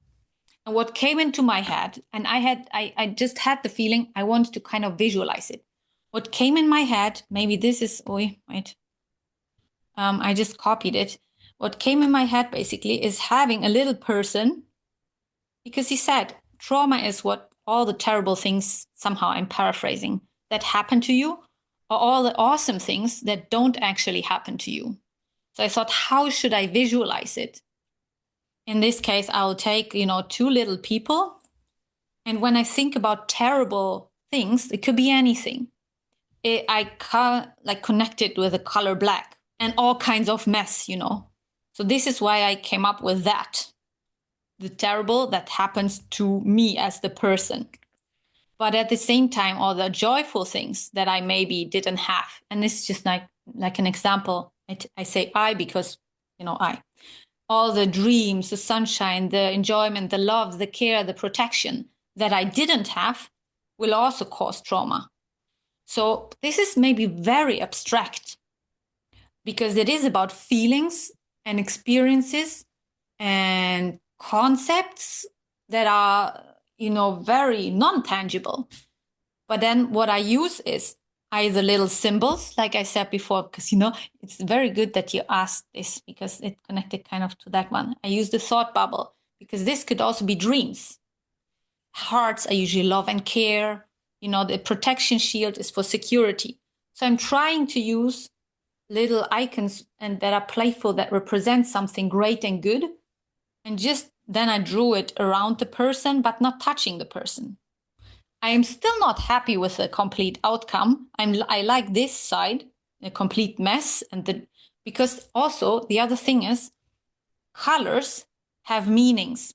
And what came into my head, and I just had the feeling I wanted to kind of visualize it. What came in my head, maybe this is, I just copied it. What came in my head basically is having a little person, because he said trauma is what all the terrible things, somehow I'm paraphrasing, that happen to you, or all the awesome things that don't actually happen to you. So I thought, how should I visualize it? in this case, I'll take, two little people. And when I think about terrible things, it could be anything. I connect it with the color black and all kinds of mess, So this is why I came up with that. The terrible that happens to me as the person. But at the same time, all the joyful things that I maybe didn't have. And this is just like an example. I say I because, I. All the dreams, the sunshine, the enjoyment, the love, the care, the protection that I didn't have will also cause trauma. So this is maybe very abstract because it is about feelings and experiences and concepts that are, very non-tangible. But then what I use is either little symbols, like I said before, because, it's very good that you asked this because it connected kind of to that one. I use the thought bubble because this could also be dreams. Hearts are usually love and care. The protection shield is for security. So I'm trying to use little icons and that are playful, that represent something great and good. And just then I drew it around the person, but not touching the person. I am still not happy with the complete outcome. I like this side, a complete mess, because also the other thing is colors have meanings.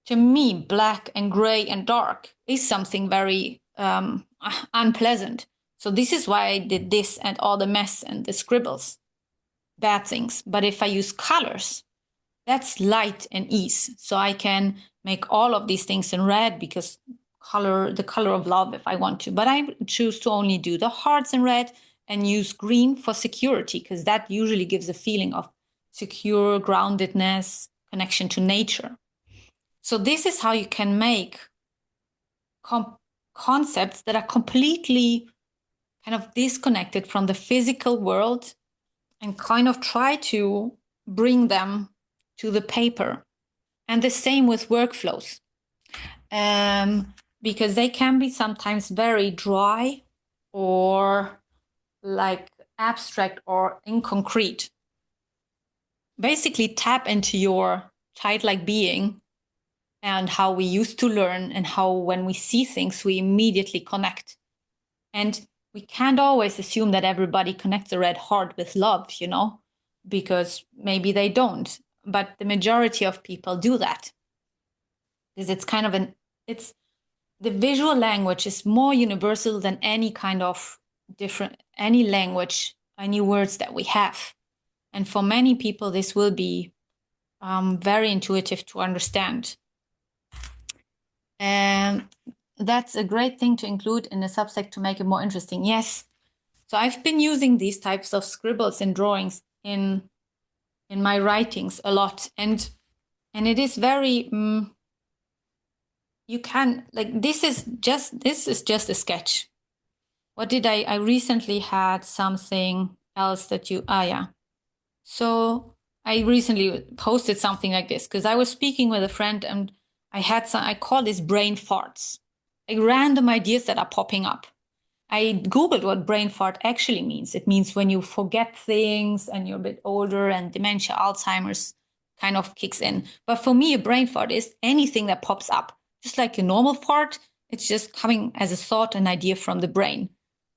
To me, black and gray and dark is something very unpleasant. So this is why I did this and all the mess and the scribbles, bad things. But if I use colors, that's light and ease. So I can make all of these things in red because the color of love if I want to. But I choose to only do the hearts in red and use green for security because that usually gives a feeling of secure, groundedness, connection to nature. So this is how you can make concepts that are completely kind of disconnected from the physical world and kind of try to bring them to the paper. And the same with workflows. Because they can be sometimes very dry or like abstract or inconcrete. Basically tap into your childlike being and how we used to learn and how when we see things, we immediately connect. And we can't always assume that everybody connects a red heart with love, because maybe they don't. But the majority of people do that. Because it's kind of the visual language is more universal than any kind of any language, any words that we have. And for many people, this will be very intuitive to understand. And that's a great thing to include in the subject to make it more interesting. Yes. So I've been using these types of scribbles and drawings in my writings a lot. And it is very, you can, like, this is just a sketch. What did I recently had something else that So I recently posted something like this because I was speaking with a friend and I call this brain farts, like random ideas that are popping up. I Googled what brain fart actually means. It means when you forget things and you're a bit older and dementia, Alzheimer's kind of kicks in. But for me, a brain fart is anything that pops up. Just like a normal fart, it's just coming as a thought, an idea from the brain.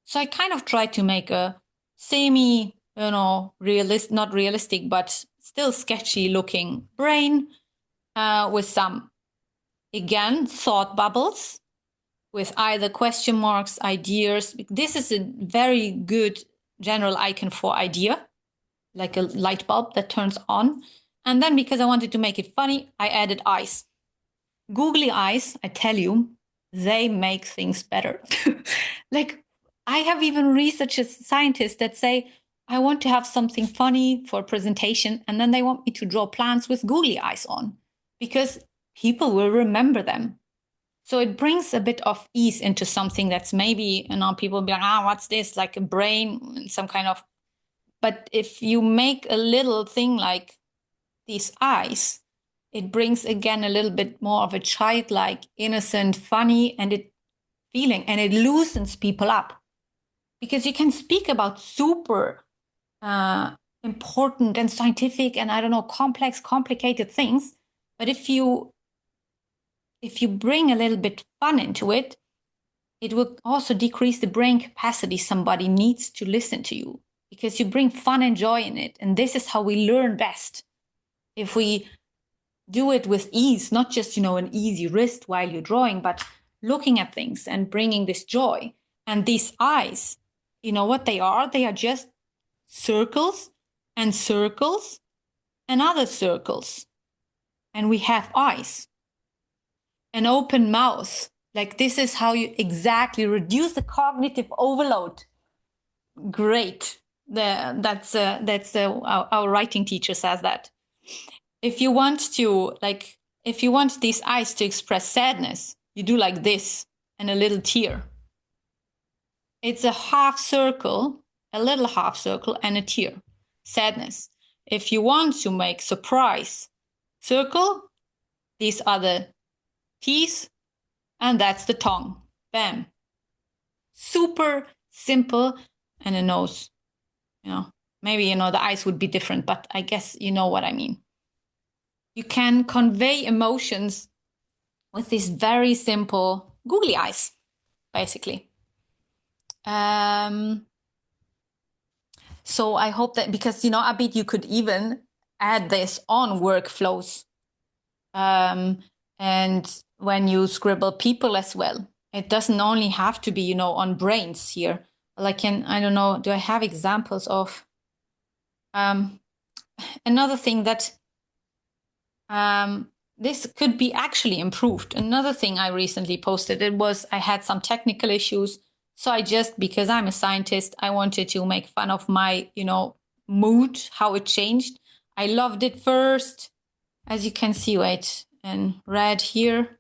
So I kind of tried to make a semi, not realistic, but still sketchy looking brain with some, again, thought bubbles with either question marks, ideas. This is a very good general icon for idea, like a light bulb that turns on. And then because I wanted to make it funny, I added eyes. Googly eyes, I tell you, they make things better. Like I have even researched scientists that say, I want to have something funny for a presentation. And then they want me to draw plants with googly eyes on because people will remember them. So it brings a bit of ease into something that's maybe, people will be like, what's this? Like a brain, some kind of. But if you make a little thing like these eyes, it brings again a little bit more of a childlike, innocent, funny, and it loosens people up because you can speak about super important and scientific and I don't know, complex, complicated things. But if you bring a little bit fun into it, it will also decrease the brain capacity somebody needs to listen to you, because you bring fun and joy in it. And this is how we learn best. If we do it with ease, not just, an easy wrist while you're drawing, but looking at things and bringing this joy. And these eyes, you know what they are? They are just circles and circles and other circles. And we have eyes, an open mouth. Like, this is how you exactly reduce the cognitive overload. Great. That's our writing teacher says that. If you want these eyes to express sadness, you do like this and a little tear. It's a half circle, a little half circle and a tear. Sadness. If you want to make surprise, circle, these are the teeth, and that's the tongue. Bam. Super simple. And a nose. Maybe, the eyes would be different, but I guess you know what I mean. You can convey emotions with these very simple googly eyes, basically. So I hope that, because, Abid, you could even add this on workflows. And when you scribble people as well, it doesn't only have to be, on brains here. Like, I don't know, do I have examples of another thing that this could be actually improved. Another thing I recently posted, I had some technical issues. So because I'm a scientist, I wanted to make fun of my, mood, how it changed. I loved it first, as you can see, wait, in red here.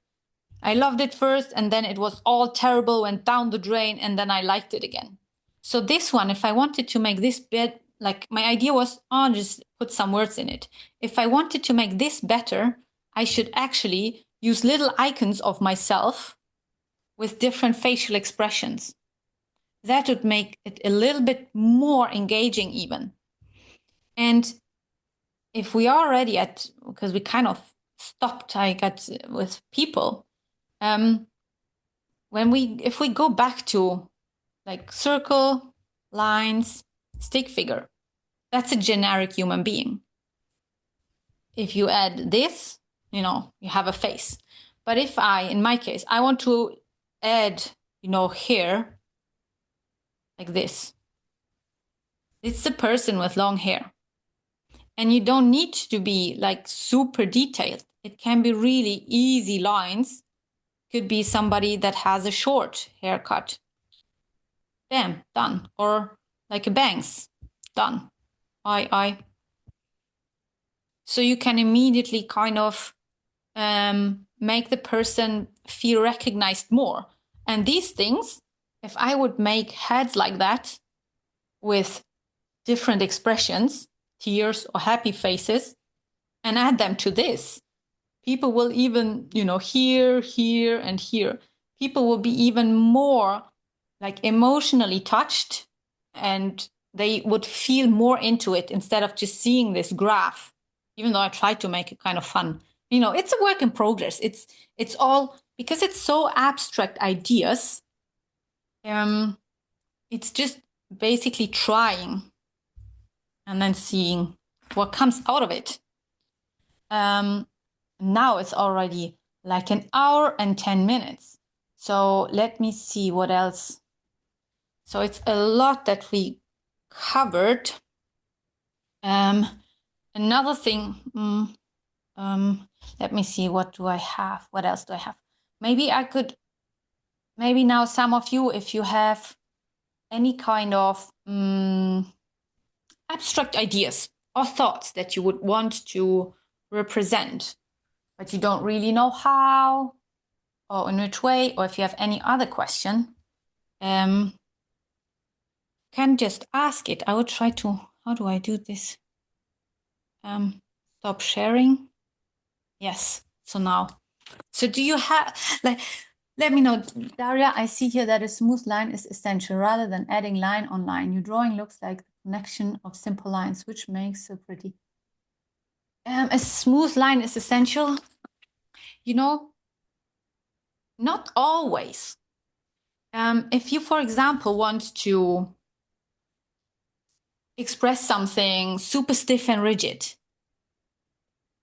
I loved it first, and then it was all terrible, went down the drain, and then I liked it again. So this one, if I wanted to make this bit, like, my idea was, just put some words in it. If I wanted to make this better, I should actually use little icons of myself with different facial expressions. That would make it a little bit more engaging even. And if we are already because we kind of stopped, with people, if we go back to like circle, lines, stick figure, that's a generic human being. If you add this, you have a face. But if in my case, I want to add, hair, like this. It's a person with long hair. And you don't need to be like super detailed. It can be really easy lines. Could be somebody that has a short haircut. Bam, done. Or like a bangs, done. So you can immediately kind of make the person feel recognized more. And these things, if I would make heads like that with different expressions, tears or happy faces, and add them to this, people will even, here, and here. People will be even more like emotionally touched, and they would feel more into it instead of just seeing this graph. Even though I tried to make it kind of fun, it's a work in progress. It's all because it's so abstract ideas. It's just basically trying and then seeing what comes out of it. Now it's already like 1 hour and 10 minutes. So let me see what else. So it's a lot that we covered. Another thing, let me see, what do I have? What else do I have? Maybe now some of you, if you have any kind of abstract ideas or thoughts that you would want to represent, but you don't really know how or in which way, or if you have any other question, can just ask it. I would try to, how do I do this? Stop sharing. Yes. So now, do you have, let me know, Daria, I see here that a smooth line is essential rather than adding line on line. Your drawing looks like the connection of simple lines, which makes so pretty. A smooth line is essential. You know, not always. If you, for example, want to express something super stiff and rigid,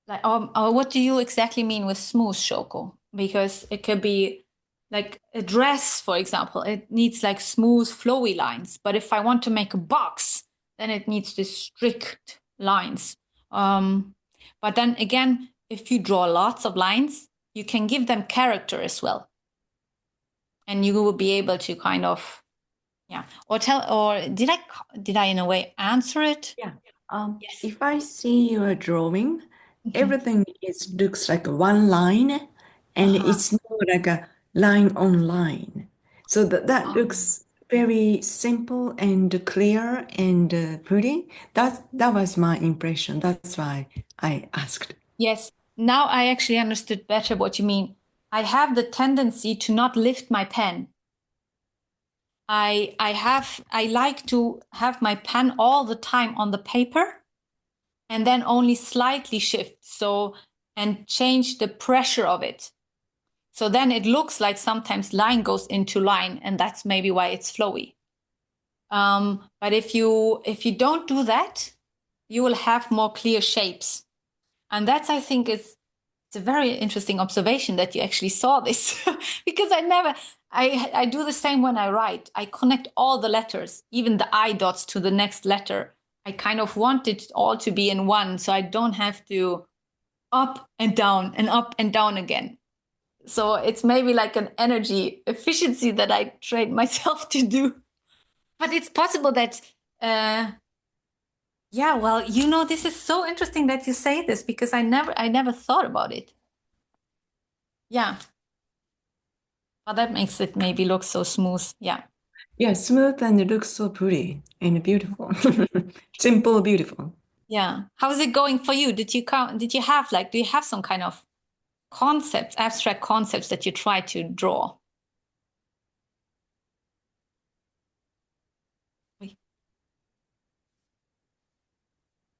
like, or what do you exactly mean with smooth, Shoko? Because it could be like a dress, for example. It needs like smooth, flowy lines. But if I want to make a box, then it needs these strict lines. But then again, if you draw lots of lines, you can give them character as well. And you will be able to kind of, yeah. Or did I in a way answer it? Yeah. Yes. If I see your drawing, Mhm. everything looks like one line, and it's more like a line on line. So that looks very simple and clear and pretty. That was my impression. That's why I asked. Yes. Now I actually understood better what you mean. I have the tendency to not lift my pen. I like to have my pen all the time on the paper and then only slightly shift and change the pressure of it. So then it looks like sometimes line goes into line, and that's maybe why it's flowy. But if you don't do that, you will have more clear shapes. And that's, I think, it's a very interesting observation that you actually saw this because I do the same when I write. I connect all the letters, even the I dots to the next letter. I kind of want it all to be in one, so I don't have to up and down and up and down again. So it's maybe like an energy efficiency that I trained myself to do. But it's possible that, yeah, well, this is so interesting that you say this because I never thought about it. Yeah. Well, that makes it maybe look so smooth. Yeah. Yeah, smooth and it looks so pretty and beautiful. Simple, beautiful. Yeah. How's it going for you? Do you have some kind of concepts, abstract concepts that you try to draw? Wait.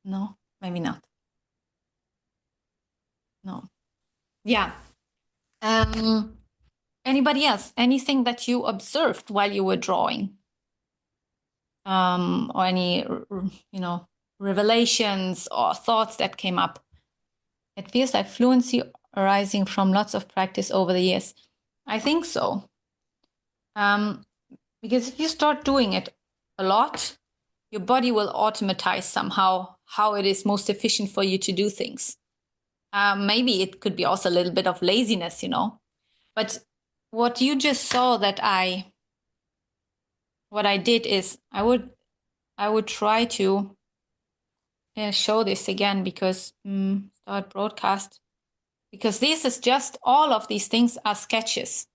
No, maybe not. No. Yeah. Anybody else? Anything that you observed while you were drawing? Or any, revelations or thoughts that came up? It feels like fluency arising from lots of practice over the years. I think so. Because if you start doing it a lot, your body will automatize somehow how it is most efficient for you to do things. Maybe it could be also a little bit of laziness, But what you just saw what I did is I would try to show this again because start broadcast, because this is just, all of these things are sketches.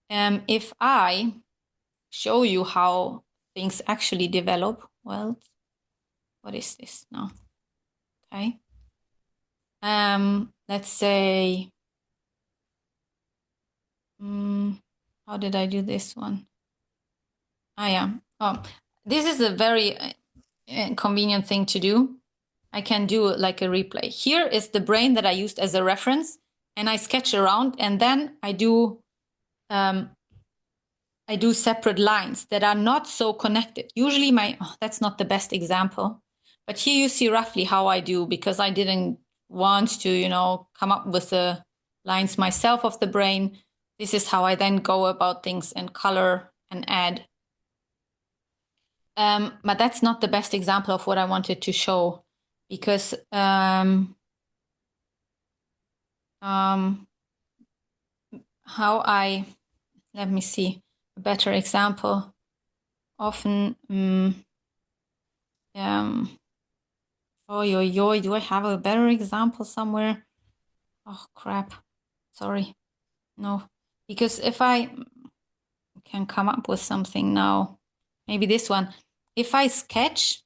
If I show you how things actually develop, well, what is this now? Okay. Let's say, how did I do this one? Yeah. Oh, this is a very convenient thing to do. I can do like a replay. Here is the brain that I used as a reference, and I sketch around, and then I do separate lines that are not so connected. Usually that's not the best example, but here you see roughly how I do, because I didn't want to, come up with the lines myself of the brain. This is how I then go about things and color and add. But that's not the best example of what I wanted to show, because let me see a better example. Often, do I have a better example somewhere? Oh, crap. Sorry. No, because if I can come up with something now, maybe this one. If I sketch,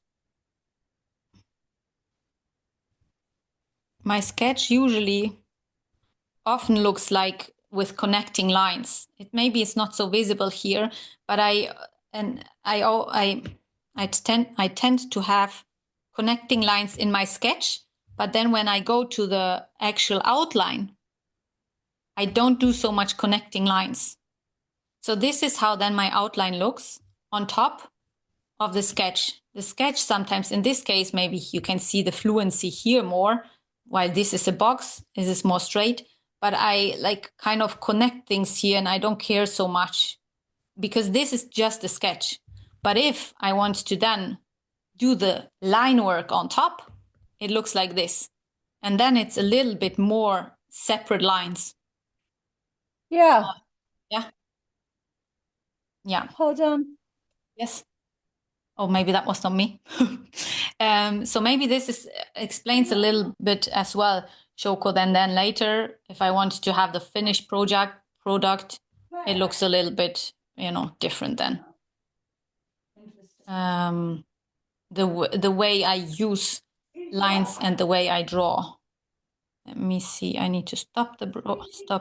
my sketch usually often looks like with connecting lines. Maybe it's not so visible here, but I I tend to have connecting lines in my sketch, but then when I go to the actual outline, I don't do so much connecting lines. So this is how then my outline looks on top of the sketch. The sketch sometimes, in this case, maybe you can see the fluency here more, while this is a box, this is more straight. But I like kind of connect things here and I don't care so much because this is just a sketch. But if I want to then do the line work on top, it looks like this. And then it's a little bit more separate lines. Yeah. Yeah. Yeah. Hold on. Yes. Oh, maybe that was not me. So maybe this explains a little bit as well, Shoko. Then later, if I want to have the finished product, it looks a little bit, different then. The way I use lines and the way I draw. Let me see. I need to stop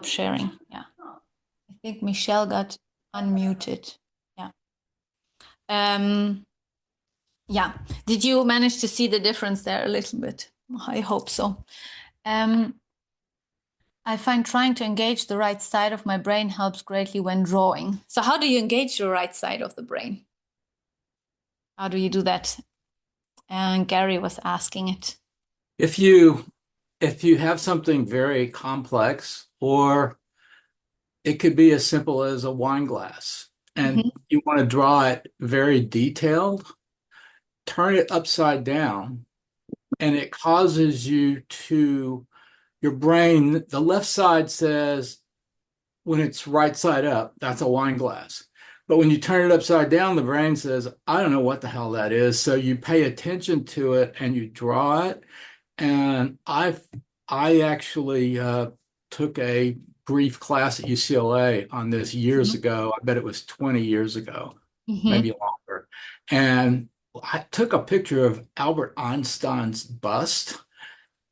sharing. Yeah. I think Michelle got unmuted. Yeah. Yeah. Did you manage to see the difference there a little bit? I hope so. I find trying to engage the right side of my brain helps greatly when drawing. So how do you engage the right side of the brain? How do you do that? And Gary was asking it. If you have something very complex, or it could be as simple as a wine glass, and you want to draw it very detailed, turn it upside down, and it causes your brain, the left side says, when it's right side up, that's a wine glass. But when you turn it upside down, the brain says, I don't know what the hell that is. So you pay attention to it and you draw it. And I actually took a brief class at UCLA on this years ago. I bet it was 20 years ago, maybe longer. And I took a picture of Albert Einstein's bust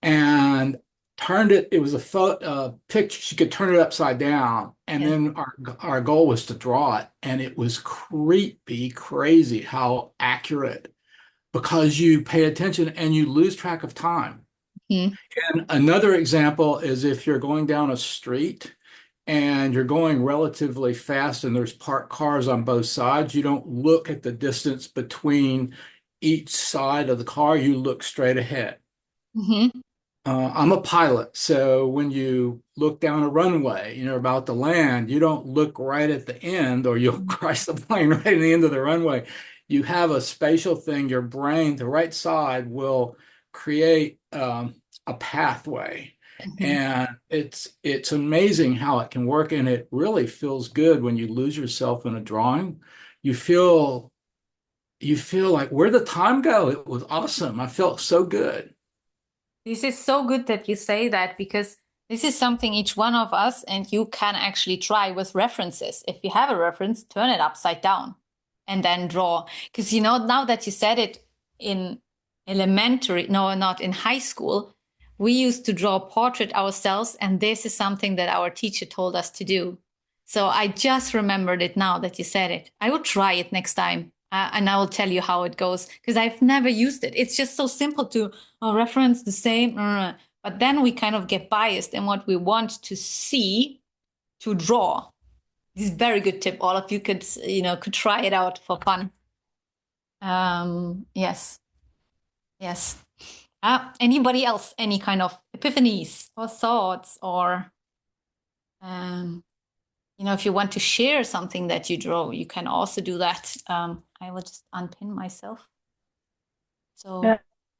and turned it. It was a picture. She could turn it upside down. And then our goal was to draw it. And it was creepy, crazy how accurate, because you pay attention and you lose track of time. And another example is if you're going down a street and you're going relatively fast and there's parked cars on both sides, you don't look at the distance between each side of the car, you look straight ahead. I'm a pilot, so when you look down a runway, you're about to land, you don't look right at the end or you'll crash the plane right at the end of the runway. You have a spatial thing, your brain, the right side will create a pathway. And it's amazing how it can work, and it really feels good when you lose yourself in a drawing. You feel like, where'd the time go? It was awesome. I felt so good. This is so good that you say that, because this is something each one of us, and you can actually try with references. If you have a reference, turn it upside down and then draw. Because, now that you said it, in not in high school, we used to draw a portrait ourselves, and this is something that our teacher told us to do. So I just remembered it now that you said it. I will try it next time. And I will tell you how it goes, because I've never used it. It's just so simple to reference the same. But then we kind of get biased in what we want to see to draw. This is a very good tip. All of you could try it out for fun. Yes. Anybody else? Any kind of epiphanies or thoughts, or if you want to share something that you draw, you can also do that. I will just unpin myself. So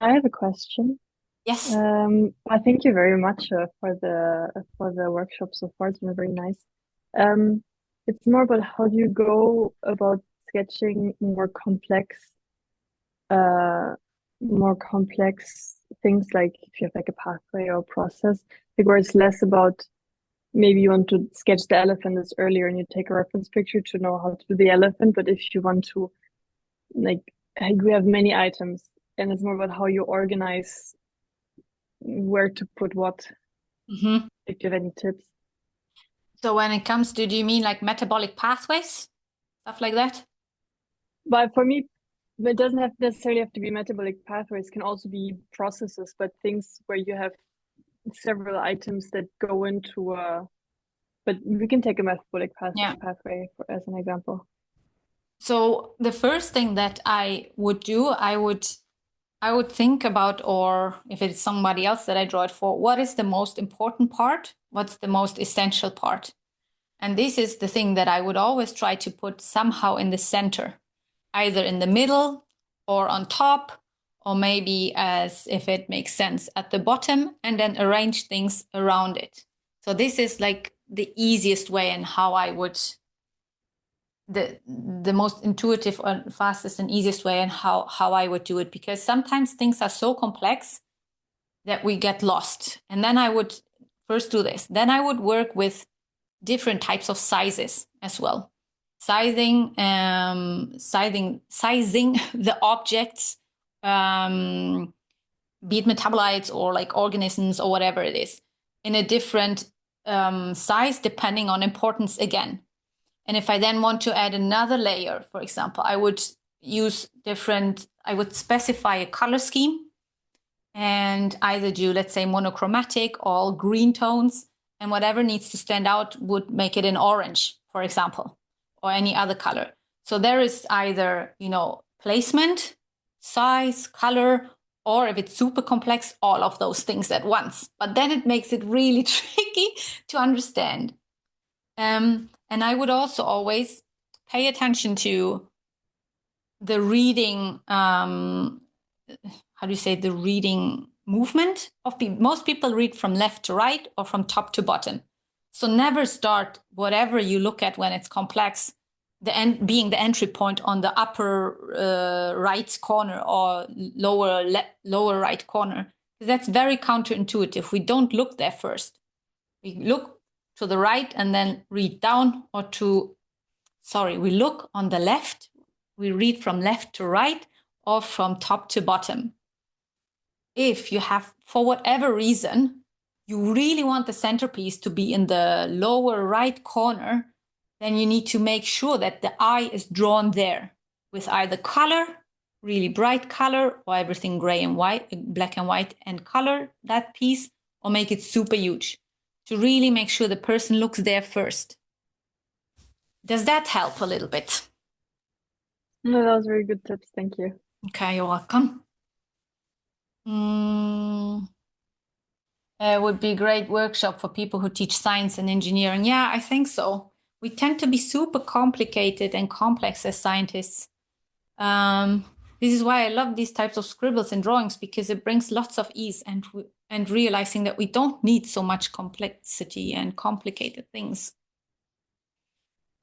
I have a question. Yes. I thank you very much for the workshop so far. It's been very nice. It's more about how do you go about sketching more complex things, like if you have like a pathway or a process, like where it's less about, maybe you want to sketch the elephant this earlier and you take a reference picture to know how to do the elephant. But if you want to, like, we have many items, and it's more about how you organize where to put what. If you have any tips. So when it comes to, do you mean like metabolic pathways, stuff like that? But for me, But it doesn't necessarily have to be metabolic pathways. It can also be processes, but things where you have several items that go into but we can take a metabolic pathway as an example. So the first thing that I would do, I would think about, or if it's somebody else that I draw it for, what is the most important part? What's the most essential part? And this is the thing that I would always try to put somehow in the center, either in the middle or on top, or maybe, as if it makes sense, at the bottom, and then arrange things around it. So this is like the easiest way and how I would, the most intuitive or fastest and easiest way and how I would do it, because sometimes things are so complex that we get lost. And then I would first do this. Then I would work with different types of sizes as well. Sizing the objects, be it metabolites or like organisms or whatever it is, in a different size depending on importance again. And if I then want to add another layer, for example, I would specify a color scheme and either do, let's say, monochromatic or green tones, and whatever needs to stand out would make it in orange, for example, or any other color. So there is either, placement, size, color, or if it's super complex, all of those things at once. But then it makes it really tricky to understand. And I would also always pay attention to the reading, the reading movement of people. Most people read from left to right or from top to bottom. So never start whatever you look at when it's complex, being the entry point on the upper right corner or lower right corner. That's very counterintuitive. We don't look there first. We look to the right and then read down, we look on the left. We read from left to right or from top to bottom. If you have, for whatever reason, you really want the centerpiece to be in the lower right corner, then you need to make sure that the eye is drawn there with either color, really bright color, or everything gray and white, black and white, and color that piece, or make it super huge to really make sure the person looks there first. Does that help a little bit? No, that was very good tips. Thank you. Okay, you're welcome. It would be a great workshop for people who teach science and engineering. Yeah, I think so. We tend to be super complicated and complex as scientists. This is why I love these types of scribbles and drawings, because it brings lots of ease and realizing that we don't need so much complexity and complicated things.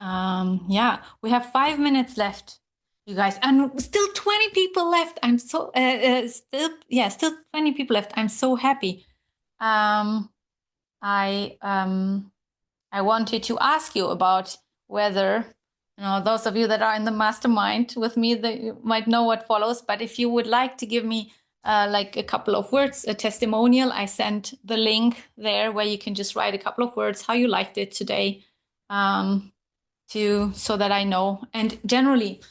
Yeah, we have 5 minutes left, you guys, and still 20 people left. I'm so still 20 people left. I'm so happy. I wanted to ask you about whether, those of you that are in the mastermind with me, that you might know what follows, but if you would like to give me like a couple of words, a testimonial, I sent the link there where you can just write a couple of words, how you liked it today, so that I know. And generally,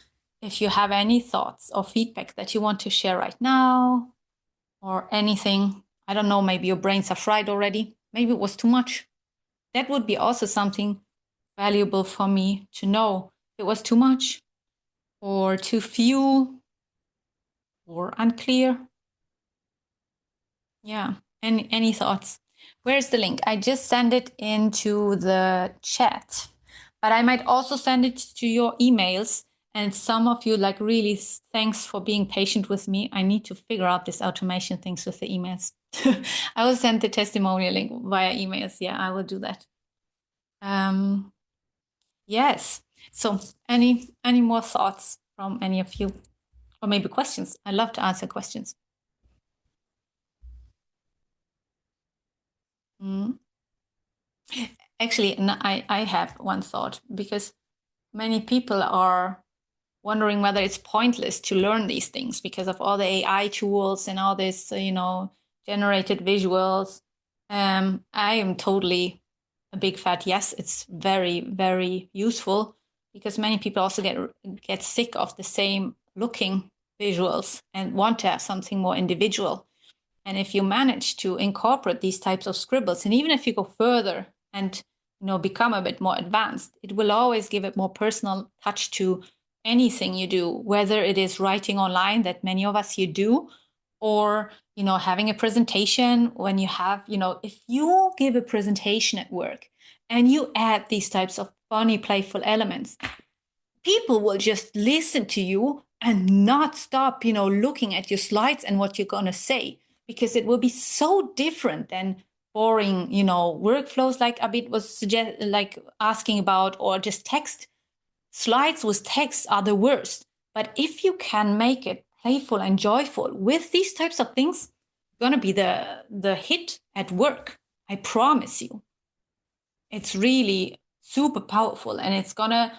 if you have any thoughts or feedback that you want to share right now or anything, I don't know, maybe your brains are fried already. Maybe it was too much. That would be also something valuable for me to know. If it was too much or too few or unclear. Yeah, any thoughts? Where's the link? I just sent it into the chat, but I might also send it to your emails. And some of you, like, really, thanks for being patient with me. I need to figure out this automation things with the emails. I will send the testimonial link via emails. Yeah, I will do that. Yes. So any more thoughts from any of you? Or maybe questions? I love to answer questions. Actually, I have one thought, because many people are wondering whether it's pointless to learn these things because of all the AI tools and all this, generated visuals. I am totally a big fat yes. It's very, very useful, because many people also get sick of the same looking visuals and want to have something more individual. And if you manage to incorporate these types of scribbles, and even if you go further and become a bit more advanced, it will always give a more personal touch to anything you do, whether it is writing online that many of us here do, or having a presentation. When you have, if you give a presentation at work and you add these types of funny, playful elements, people will just listen to you and not stop, looking at your slides and what you're going to say, because it will be so different than boring, workflows like Abid was asking about, or just text. Slides with text are the worst. But if you can make it playful and joyful with these types of things, it's going to be the hit at work. I promise you. It's really super powerful, and it's gonna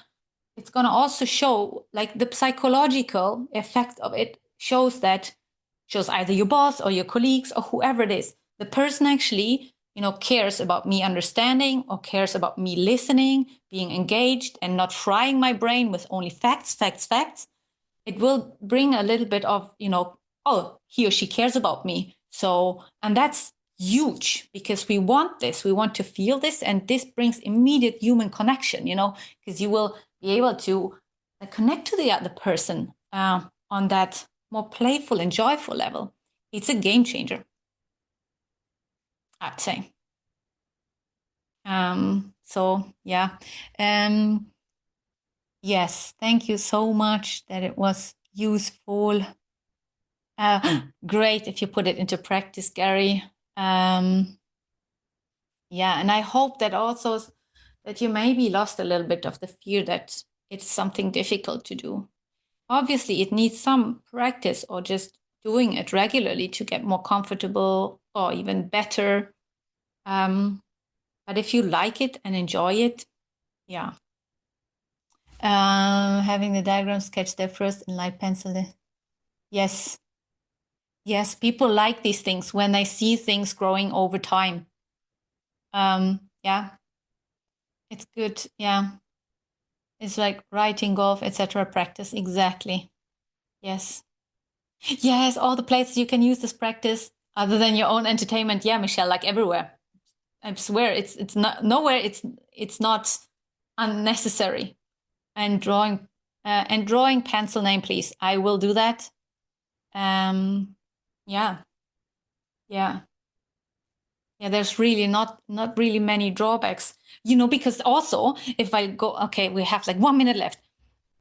also show, like, the psychological effect of it shows either your boss or your colleagues or whoever it is. The person actually, cares about me understanding, or cares about me listening, being engaged, and not frying my brain with only facts. It will bring a little bit of, oh, he or she cares about me. So, and that's huge, because we want this. We want to feel this, and this brings immediate human connection, because you will be able to connect to the other person on that more playful and joyful level. It's a game changer, I'd say. So yeah. Yes, thank you so much that it was useful. Great if you put it into practice, Gary. Yeah, and I hope that also that you maybe lost a little bit of the fear that it's something difficult to do. Obviously, it needs some practice, or just doing it regularly to get more comfortable or even better. But if you like it and enjoy it, yeah. Having the diagram sketched there first in light pencil. Yes. Yes, people like these things when they see things growing over time. Yeah. It's good. Yeah. It's like writing, golf, etc. practice. Exactly. Yes. Yes, all the places you can use this practice other than your own entertainment. Yeah, Michelle, like everywhere. I swear it's not nowhere. It's not unnecessary. And drawing pencil name, please. I will do that. Yeah. There's really not really many drawbacks, because also if I go, okay, we have like 1 minute left.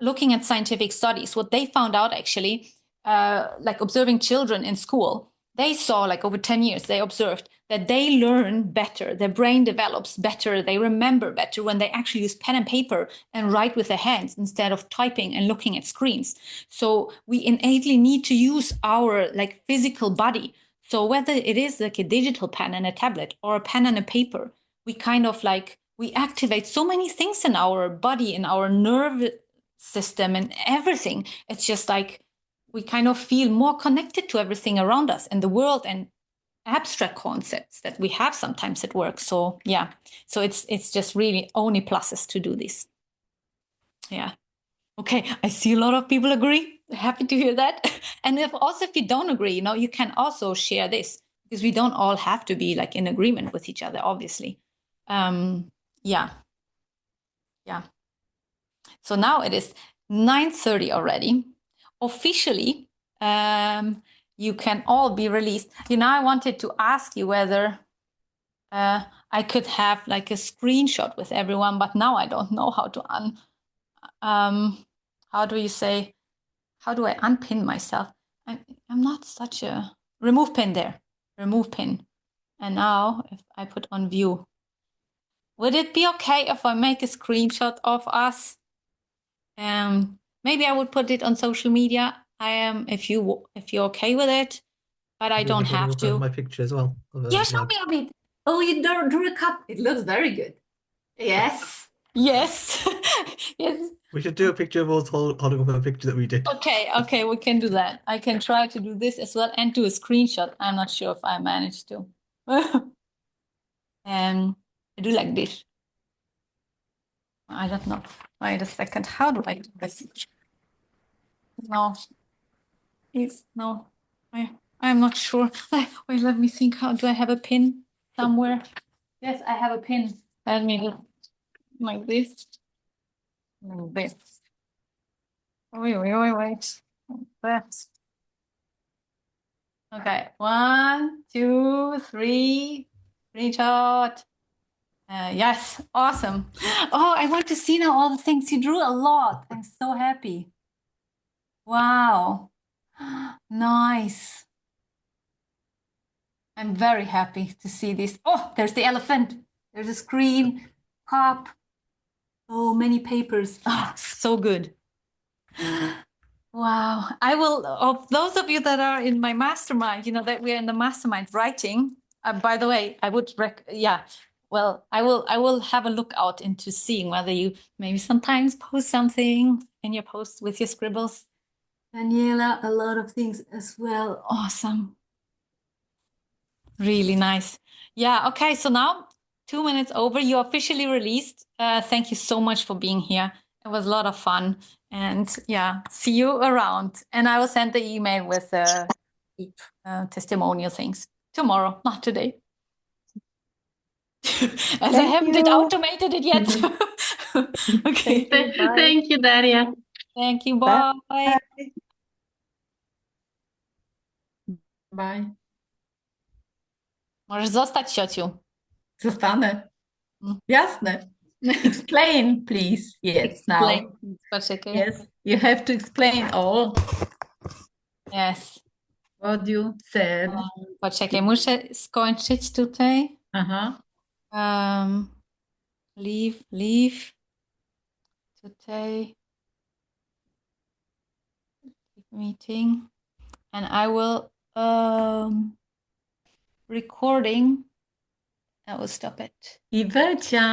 Looking at scientific studies, what they found out actually, like observing children in school, they saw, like, over 10 years, they observed that they learn better, their brain develops better, they remember better when they actually use pen and paper and write with their hands instead of typing and looking at screens. So we innately need to use our, like, physical body. So whether it is like a digital pen and a tablet or a pen and a paper, we kind of we activate so many things in our body, in our nerve system and everything. It's just like we kind of feel more connected to everything around us and the world and abstract concepts that we have sometimes at work. So yeah, so it's just really only pluses to do this. Yeah. Okay, I see a lot of people agree. Happy to hear that. And if you don't agree, you can also share this, because we don't all have to be like in agreement with each other, obviously. Yeah. So now it is 9:30 already. Officially, you can all be released. I wanted to ask you whether I could have like a screenshot with everyone, but now I don't know how to how do I unpin myself? I'm not such a remove pin there. Remove pin. And now if I put on view, would it be okay if I make a screenshot of us? Maybe I would put it on social media. If you're okay with it, but I don't have to. My picture as well. Yeah, show me a bit. Oh, you drew a cup. It looks very good. Yes. Yes. Yes. We should do a picture of us holding up a picture that we did. Okay, we can do that. I can try to do this as well and do a screenshot. I'm not sure if I managed to. I do like this. I don't know. Wait a second. How do I do this? No. is no. I'm not sure. Wait, let me think. How do I have a pin somewhere? Yes, I have a pin. Let me do like this. Like this. Wait. That. Okay, 1, 2, 3. Screenshot. Yes, awesome. Oh, I want to see now all the things. You drew a lot. I'm so happy. Wow. Nice. I'm very happy to see this. Oh, there's the elephant. There's a screen, cup. Oh, many papers. Oh, so good. Wow. I will, of those of you that are in my mastermind, you know, that we're in the mastermind writing. By the way, I would, well, I will have a look out into seeing whether you maybe sometimes post something in your post with your scribbles. Daniela, a lot of things as well. Awesome. Really nice. Yeah. Okay. So now 2 minutes over, you're officially released. Thank you so much for being here. It was a lot of fun. And yeah, see you around. And I will send the email with testimonial things tomorrow, not today. As I Thank haven't you. automated it yet. Okay. Thank you. Bye. Thank you, Daria. Thank you. Bye. Bye. Bye. Możesz zostać, ciociu. Zostanę. Mm. Jasne. Explain, please. Yes, now. Explain. Poczekaj. Yes, you have to explain all Yes. what you said. Poczekaj, muszę skończyć tutaj. Aha. Leave today meeting, and I will recording. I will stop it. I Welcia.